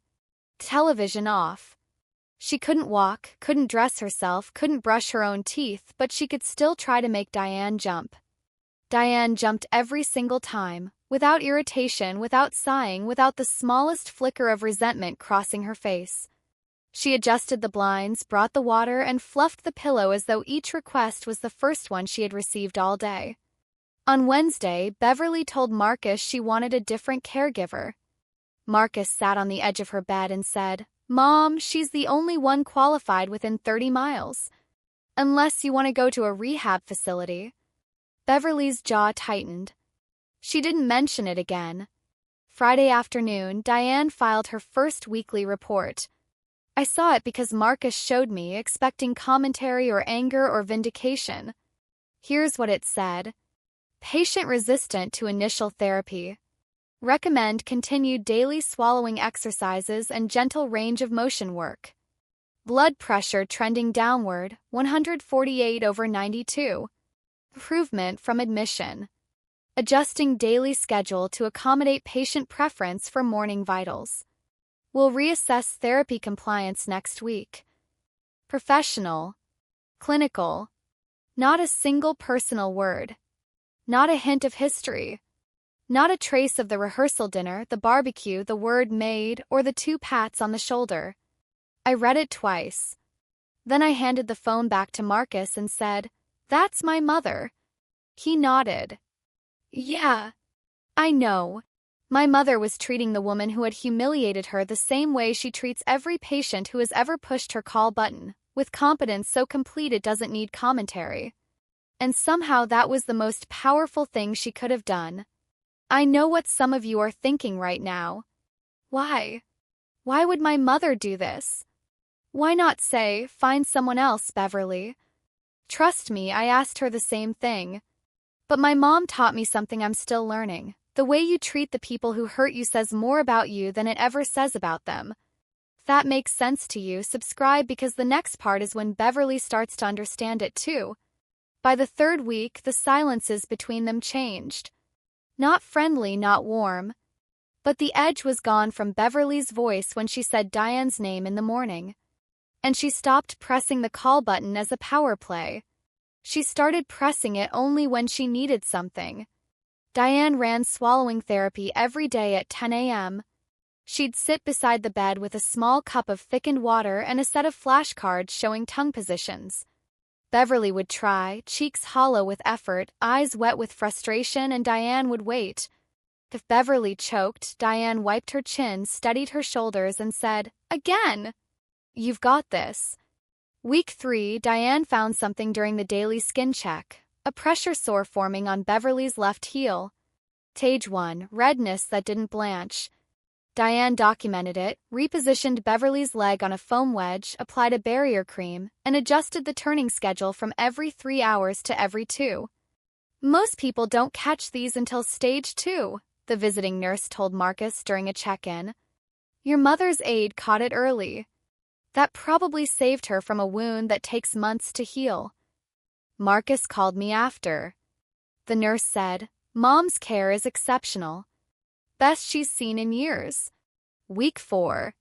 Television off. She couldn't walk, couldn't dress herself, couldn't brush her own teeth, but she could still try to make Diane jump. Diane jumped every single time, without irritation, without sighing, without the smallest flicker of resentment crossing her face. She adjusted the blinds, brought the water, and fluffed the pillow as though each request was the first one she had received all day. On Wednesday, Beverly told Marcus she wanted a different caregiver. Marcus sat on the edge of her bed and said, "Mom, she's the only one qualified within 30 miles. Unless you want to go to a rehab facility." Beverly's jaw tightened. She didn't mention it again. Friday afternoon, Diane filed her first weekly report. I saw it because Marcus showed me, expecting commentary or anger or vindication. Here's what it said. Patient resistant to initial therapy. Recommend continued daily swallowing exercises and gentle range of motion work. Blood pressure trending downward, 148/92. Improvement from admission. Adjusting daily schedule to accommodate patient preference for morning vitals. We'll reassess therapy compliance next week. Professional. Clinical. Not a single personal word. Not a hint of history. Not a trace of the rehearsal dinner, the barbecue, the word made, or the 2 pats on the shoulder. I read it twice. Then I handed the phone back to Marcus and said, "That's my mother." He nodded. "Yeah, I know. My mother was treating the woman who had humiliated her the same way she treats every patient who has ever pushed her call button, with competence so complete it doesn't need commentary. And somehow that was the most powerful thing she could have done. I know what some of you are thinking right now. Why? Why would my mother do this? Why not say, find someone else, Beverly? Trust me, I asked her the same thing. But my mom taught me something I'm still learning. The way you treat the people who hurt you says more about you than it ever says about them. If that makes sense to you, subscribe because the next part is when Beverly starts to understand it too. By the 3rd week, the silences between them changed. Not friendly, not warm. But the edge was gone from Beverly's voice when she said Diane's name in the morning. And she stopped pressing the call button as a power play. She started pressing it only when she needed something. Diane ran swallowing therapy every day at 10 a.m. She'd sit beside the bed with a small cup of thickened water and a set of flashcards showing tongue positions. Beverly would try, cheeks hollow with effort, eyes wet with frustration, and Diane would wait. If Beverly choked, Diane wiped her chin, steadied her shoulders, and said, "Again! You've got this." Week 3, Diane found something during the daily skin check, a pressure sore forming on Beverly's left heel. Stage 1, redness that didn't blanch. Diane documented it, repositioned Beverly's leg on a foam wedge, applied a barrier cream, and adjusted the turning schedule from every 3 hours to every 2. Most people don't catch these until stage 2, the visiting nurse told Marcus during a check-in. Your mother's aide caught it early. That probably saved her from a wound that takes months to heal. Marcus called me after. The nurse said, Mom's care is exceptional. Best she's seen in years. Week 4.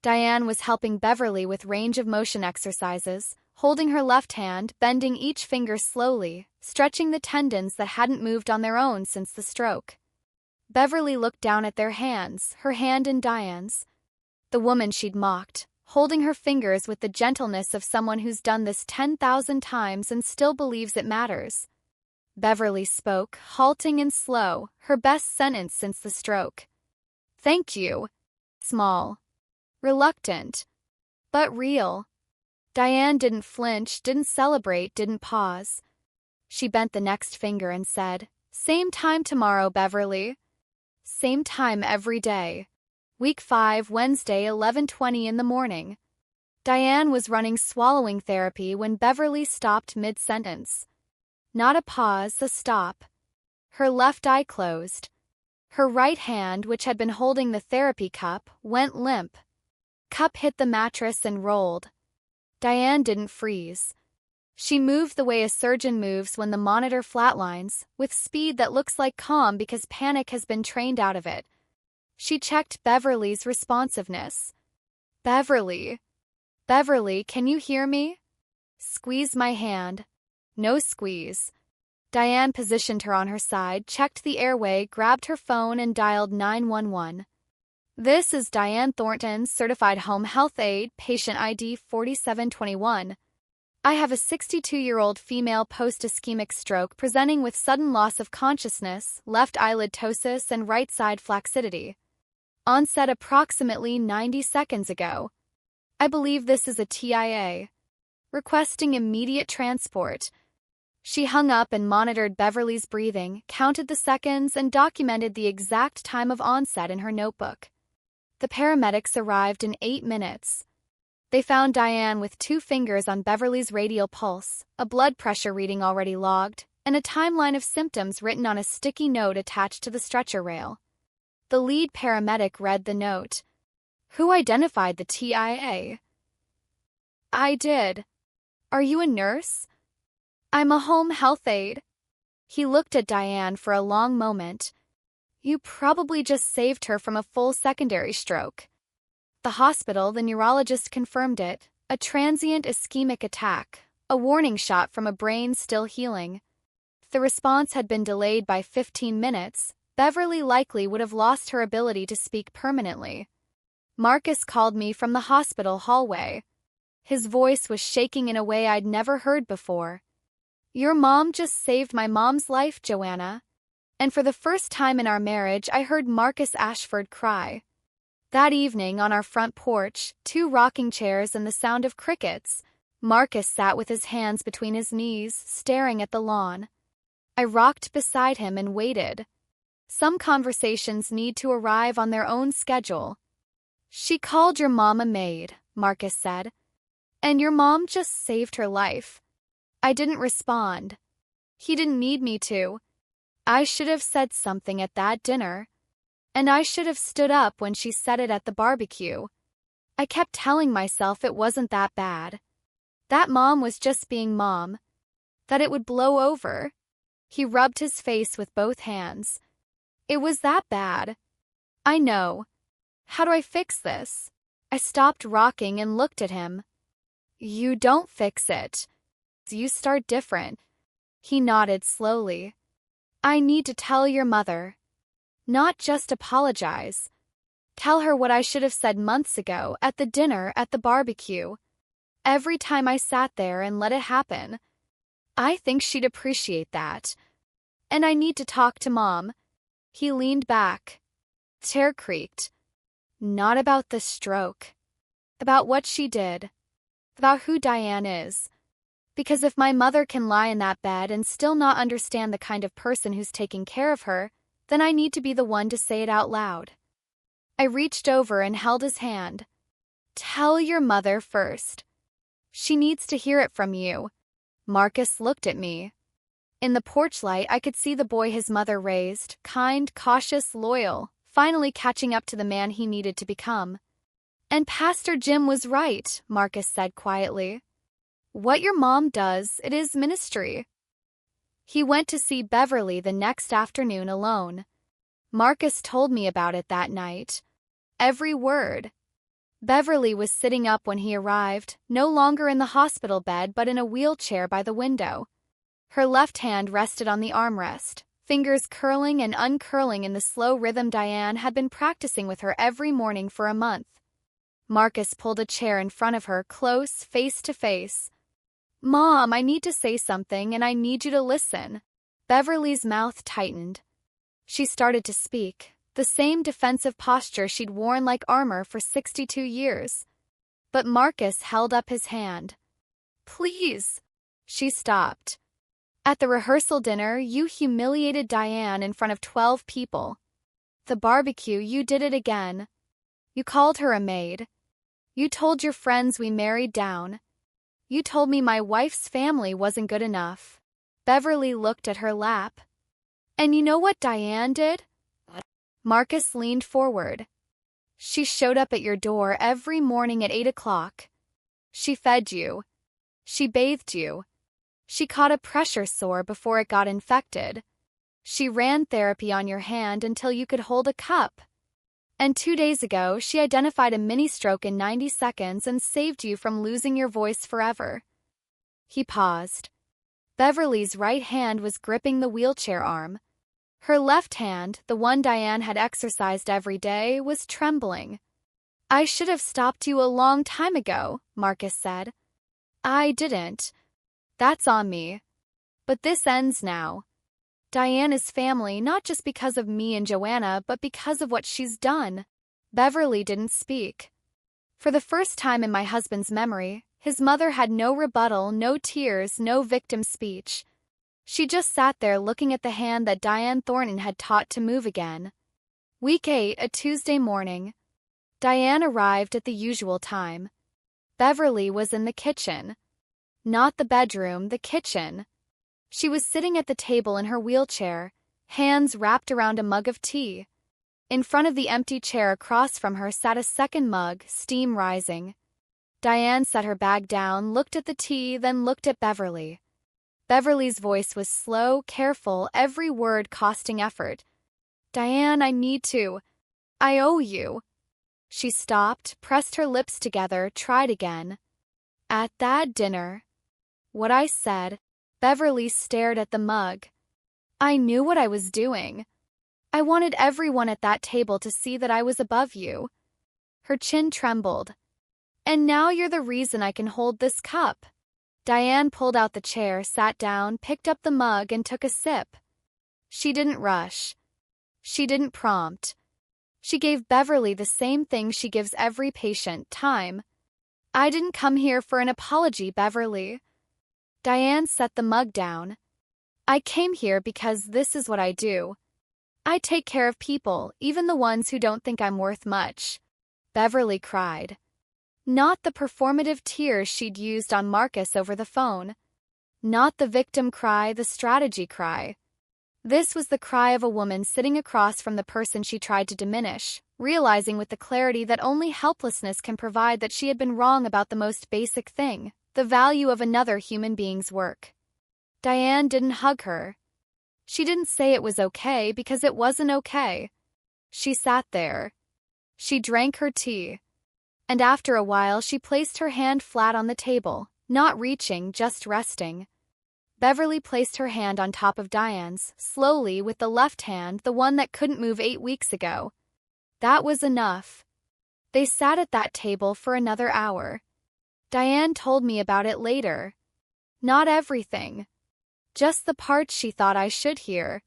Diane was helping Beverly with range of motion exercises, holding her left hand, bending each finger slowly, stretching the tendons that hadn't moved on their own since the stroke. Beverly looked down at their hands, her hand in Diane's. The woman she'd mocked, holding her fingers with the gentleness of someone who's done this 10,000 times and still believes it matters. Beverly spoke, halting and slow, her best sentence since the stroke. Thank you. Small. Reluctant. But real. Diane didn't flinch, didn't celebrate, didn't pause. She bent the next finger and said, "Same time tomorrow, Beverly. Same time every day. Week 5, Wednesday, 11:20 in the morning." Diane was running swallowing therapy when Beverly stopped mid-sentence. Not a pause, a stop. Her left eye closed. Her right hand, which had been holding the therapy cup, went limp. Cup hit the mattress and rolled. Diane didn't freeze. She moved the way a surgeon moves when the monitor flatlines, with speed that looks like calm because panic has been trained out of it. She checked Beverly's responsiveness. "Beverly. Beverly, can you hear me?" "Squeeze my hand." No squeeze. Diane positioned her on her side, checked the airway, grabbed her phone, and dialed 911. "This is Diane Thornton, Certified Home Health Aide, patient ID 4721. I have a 62-year-old female post-ischemic stroke presenting with sudden loss of consciousness, left eyelid ptosis, and right side flaccidity. Onset approximately 90 seconds ago. I believe this is a TIA. Requesting immediate transport." She hung up and monitored Beverly's breathing, counted the seconds, and documented the exact time of onset in her notebook. The paramedics arrived in 8 minutes. They found Diane with 2 fingers on Beverly's radial pulse, a blood pressure reading already logged, and a timeline of symptoms written on a sticky note attached to the stretcher rail. The lead paramedic read the note. "Who identified the TIA?" "I did." "Are you a nurse?" "I'm a home health aide." He looked at Diane for a long moment. "You probably just saved her from a full secondary stroke." The hospital, the neurologist confirmed it. A transient ischemic attack, a warning shot from a brain still healing. If the response had been delayed by 15 minutes, Beverly likely would have lost her ability to speak permanently. "Marcus called me from the hospital hallway." His voice was shaking in a way I'd never heard before. "Your mom just saved my mom's life, Joanna." And for the first time in our marriage, I heard Marcus Ashford cry. That evening, on our front porch, 2 rocking chairs and the sound of crickets, Marcus sat with his hands between his knees, staring at the lawn. I rocked beside him and waited. Some conversations need to arrive on their own schedule. "She called your mom a maid," Marcus said. "And your mom just saved her life." I didn't respond. He didn't need me to. I should have said something at that dinner. And I should have stood up when she said it at the barbecue. I kept telling myself it wasn't that bad. That mom was just being mom. That it would blow over. He rubbed his face with both hands. "It was that bad. I know. How do I fix this?" I stopped rocking and looked at him. "You don't fix it. You start different." He nodded slowly. "I need to tell your mother. Not just apologize. Tell her what I should have said months ago, at the dinner, at the barbecue. Every time I sat there and let it happen. I think she'd appreciate that. And I need to talk to Mom." He leaned back. Chair creaked. "Not about the stroke. About what she did. About who Diane is. Because if my mother can lie in that bed and still not understand the kind of person who's taking care of her, then I need to be the one to say it out loud." I reached over and held his hand. "Tell your mother first. She needs to hear it from you." Marcus looked at me. In the porch light, I could see the boy his mother raised, kind, cautious, loyal, finally catching up to the man he needed to become. "And Pastor Jim was right," Marcus said quietly. "What your mom does, it is ministry." He went to see Beverly the next afternoon alone. Marcus told me about it that night. Every word. Beverly was sitting up when he arrived, no longer in the hospital bed but in a wheelchair by the window. Her left hand rested on the armrest, fingers curling and uncurling in the slow rhythm Diane had been practicing with her every morning for a month. Marcus pulled a chair in front of her, close, face to face. "Mom, I need to say something, and I need you to listen." Beverly's mouth tightened. She started to speak, the same defensive posture she'd worn like armor for 62 years. But Marcus held up his hand. Please. She stopped. At the rehearsal dinner, you humiliated Diane in front of 12 people. The barbecue, you did it again. You called her a maid. You told your friends we married down. You told me my wife's family wasn't good enough. Beverly looked at her lap. And you know what Diane did? Marcus leaned forward. She showed up at your door every morning at 8 o'clock. She fed you. She bathed you. She caught a pressure sore before it got infected. She ran therapy on your hand until you could hold a cup. And 2 days ago, she identified a mini-stroke in 90 seconds and saved you from losing your voice forever. He paused. Beverly's right hand was gripping the wheelchair arm. Her left hand, the one Diane had exercised every day, was trembling. I should have stopped you a long time ago, Marcus said. I didn't. That's on me. But this ends now. Diane is family not just because of me and Joanna, but because of what she's done. Beverly didn't speak. For the first time in my husband's memory, his mother had no rebuttal, no tears, no victim speech. She just sat there looking at the hand that Diane Thornton had taught to move again. Week 8, a Tuesday morning. Diane arrived at the usual time. Beverly was in the kitchen. Not the bedroom, the kitchen. She was sitting at the table in her wheelchair, hands wrapped around a mug of tea. In front of the empty chair across from her sat a second mug, steam rising. Diane set her bag down, looked at the tea, then looked at Beverly. Beverly's voice was slow, careful, every word costing effort. Diane, I need to. I owe you. She stopped, pressed her lips together, tried again. At that dinner. What I said. Beverly stared at the mug. I knew what I was doing. I wanted everyone at that table to see that I was above you. Her chin trembled. And now you're the reason I can hold this cup. Diane pulled out the chair, sat down, picked up the mug, and took a sip. She didn't rush. She didn't prompt. She gave Beverly the same thing she gives every patient, time. I didn't come here for an apology, Beverly. Diane set the mug down. I came here because this is what I do. I take care of people, even the ones who don't think I'm worth much. Beverly cried. Not the performative tears she'd used on Marcus over the phone. Not the victim cry, the strategy cry. This was the cry of a woman sitting across from the person she tried to diminish, realizing with the clarity that only helplessness can provide that she had been wrong about the most basic thing, the value of another human being's work. Diane didn't hug her. She didn't say it was okay because it wasn't okay. She sat there. She drank her tea. And after a while she placed her hand flat on the table, not reaching, just resting. Beverly placed her hand on top of Diane's, slowly with the left hand, the one that couldn't move 8 weeks ago. That was enough. They sat at that table for another hour. Diane told me about it later. Not everything. Just the parts she thought I should hear.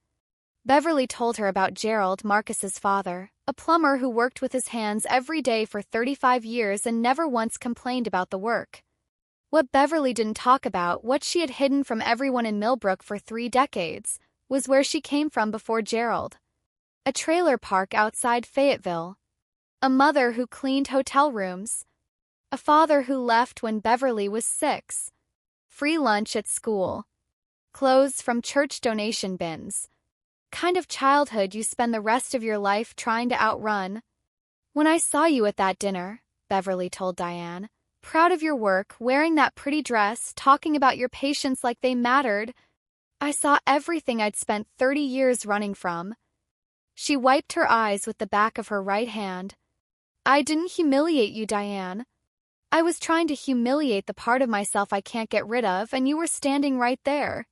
Beverly told her about Gerald, Marcus's father, a plumber who worked with his hands every day for 35 years and never once complained about the work. What Beverly didn't talk about, what she had hidden from everyone in Millbrook for 3 decades, was where she came from before Gerald. A trailer park outside Fayetteville. A mother who cleaned hotel rooms. A father who left when Beverly was 6. Free lunch at school. Clothes from church donation bins. Kind of childhood you spend the rest of your life trying to outrun. When I saw you at that dinner, Beverly told Diane, proud of your work, wearing that pretty dress, talking about your patients like they mattered, I saw everything I'd spent 30 years running from. She wiped her eyes with the back of her right hand. I didn't humiliate you, Diane. I was trying to humiliate the part of myself I can't get rid of, and you were standing right there.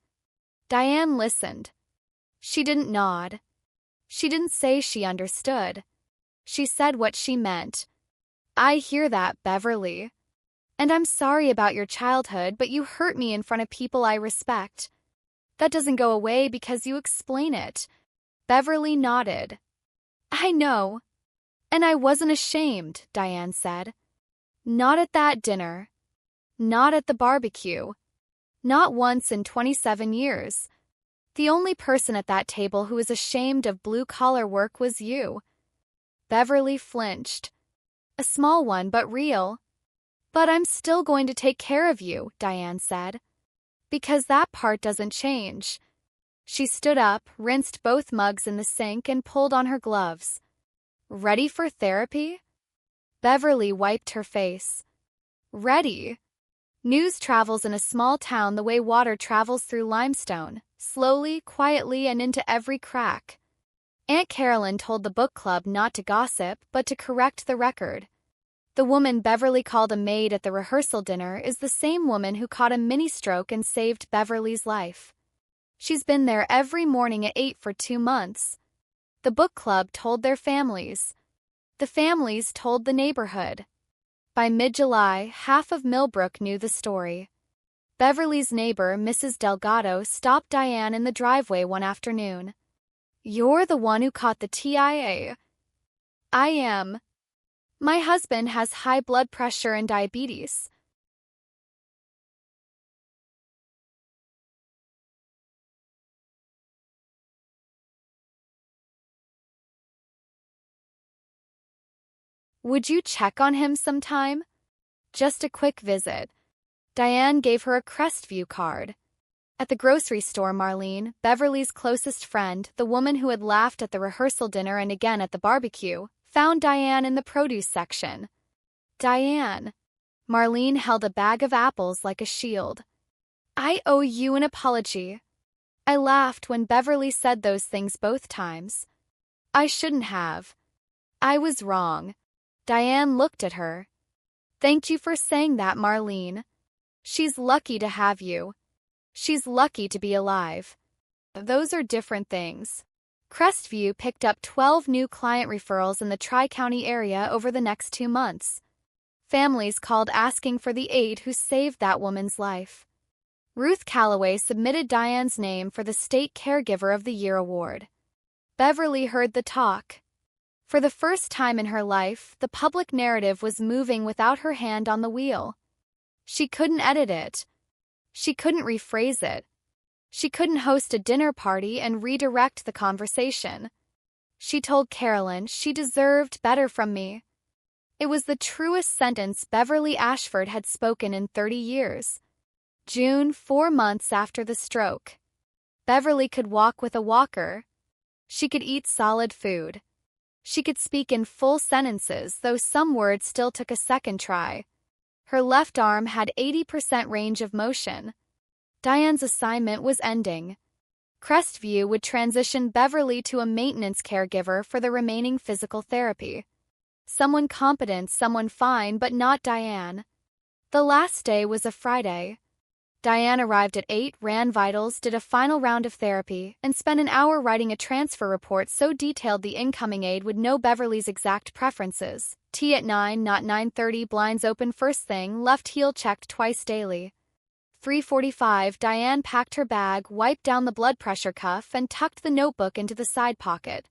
Diane listened. She didn't nod. She didn't say she understood. She said what she meant. I hear that, Beverly. And I'm sorry about your childhood, but you hurt me in front of people I respect. That doesn't go away because you explain it. Beverly nodded. I know. And I wasn't ashamed, Diane said. Not at that dinner. Not at the barbecue. Not once in 27 years. The only person at that table who was ashamed of blue-collar work was you. Beverly flinched. A small one, but real. But I'm still going to take care of you, Diane said. Because that part doesn't change. She stood up, rinsed both mugs in the sink, and pulled on her gloves. Ready for therapy? Beverly wiped her face. Ready. News travels in a small town the way water travels through limestone, slowly, quietly, and into every crack. Aunt Carolyn told the book club not to gossip, but to correct the record. The woman Beverly called a maid at the rehearsal dinner is the same woman who caught a mini-stroke and saved Beverly's life. She's been there every morning at 8 for 2 months. The book club told their families. The families told the neighborhood. By mid-July, half of Millbrook knew the story. Beverly's neighbor, Mrs. Delgado, stopped Diane in the driveway one afternoon. You're the one who caught the TIA. I am. My husband has high blood pressure and diabetes. Would you check on him sometime? Just a quick visit. Diane gave her a Crestview card. At the grocery store, Marlene, Beverly's closest friend, the woman who had laughed at the rehearsal dinner and again at the barbecue, found Diane in the produce section. Diane. Marlene held a bag of apples like a shield. I owe you an apology. I laughed when Beverly said those things both times. I shouldn't have. I was wrong. Diane looked at her. Thank you for saying that, Marlene. She's lucky to have you. She's lucky to be alive. Those are different things. Crestview picked up 12 new client referrals in the Tri-County area over the next 2 months. Families called asking for the aide who saved that woman's life. Ruth Calloway submitted Diane's name for the State Caregiver of the Year award. Beverly heard the talk. For the first time in her life, the public narrative was moving without her hand on the wheel. She couldn't edit it. She couldn't rephrase it. She couldn't host a dinner party and redirect the conversation. She told Carolyn she deserved better from me. It was the truest sentence Beverly Ashford had spoken in 30 years. June, 4 months after the stroke. Beverly could walk with a walker. She could eat solid food. She could speak in full sentences, though some words still took a second try. Her left arm had 80% range of motion. Diane's assignment was ending. Crestview would transition Beverly to a maintenance caregiver for the remaining physical therapy. Someone competent, someone fine, but not Diane. The last day was a Friday. Diane arrived at 8, ran vitals, did a final round of therapy, and spent an hour writing a transfer report so detailed the incoming aide would know Beverly's exact preferences. Tea at 9, not 9:30, blinds open first thing, left heel checked twice daily. 3:45, Diane packed her bag, wiped down the blood pressure cuff, and tucked the notebook into the side pocket.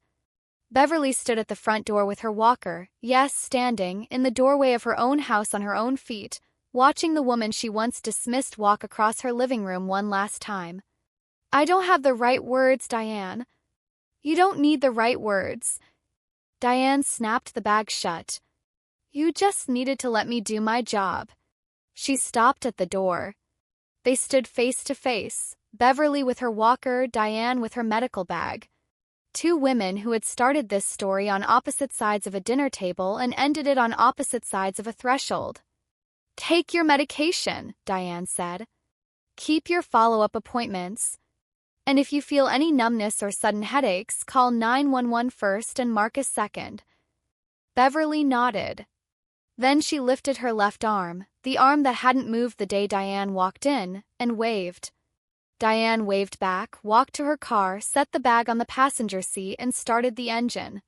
Beverly stood at the front door with her walker, yes, standing, in the doorway of her own house on her own feet, watching the woman she once dismissed walk across her living room one last time. I don't have the right words, Diane. You don't need the right words. Diane snapped the bag shut. You just needed to let me do my job. She stopped at the door. They stood face to face, Beverly with her walker, Diane with her medical bag. 2 women who had started this story on opposite sides of a dinner table and ended it on opposite sides of a threshold. Take your medication, Diane said. Keep your follow-up appointments. And if you feel any numbness or sudden headaches, call 911 first and mark a second. Beverly nodded. Then she lifted her left arm, the arm that hadn't moved the day Diane walked in, and waved. Diane waved back, walked to her car, set the bag on the passenger seat, and started the engine.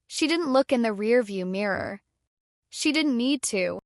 She didn't look in the rearview mirror. She didn't need to.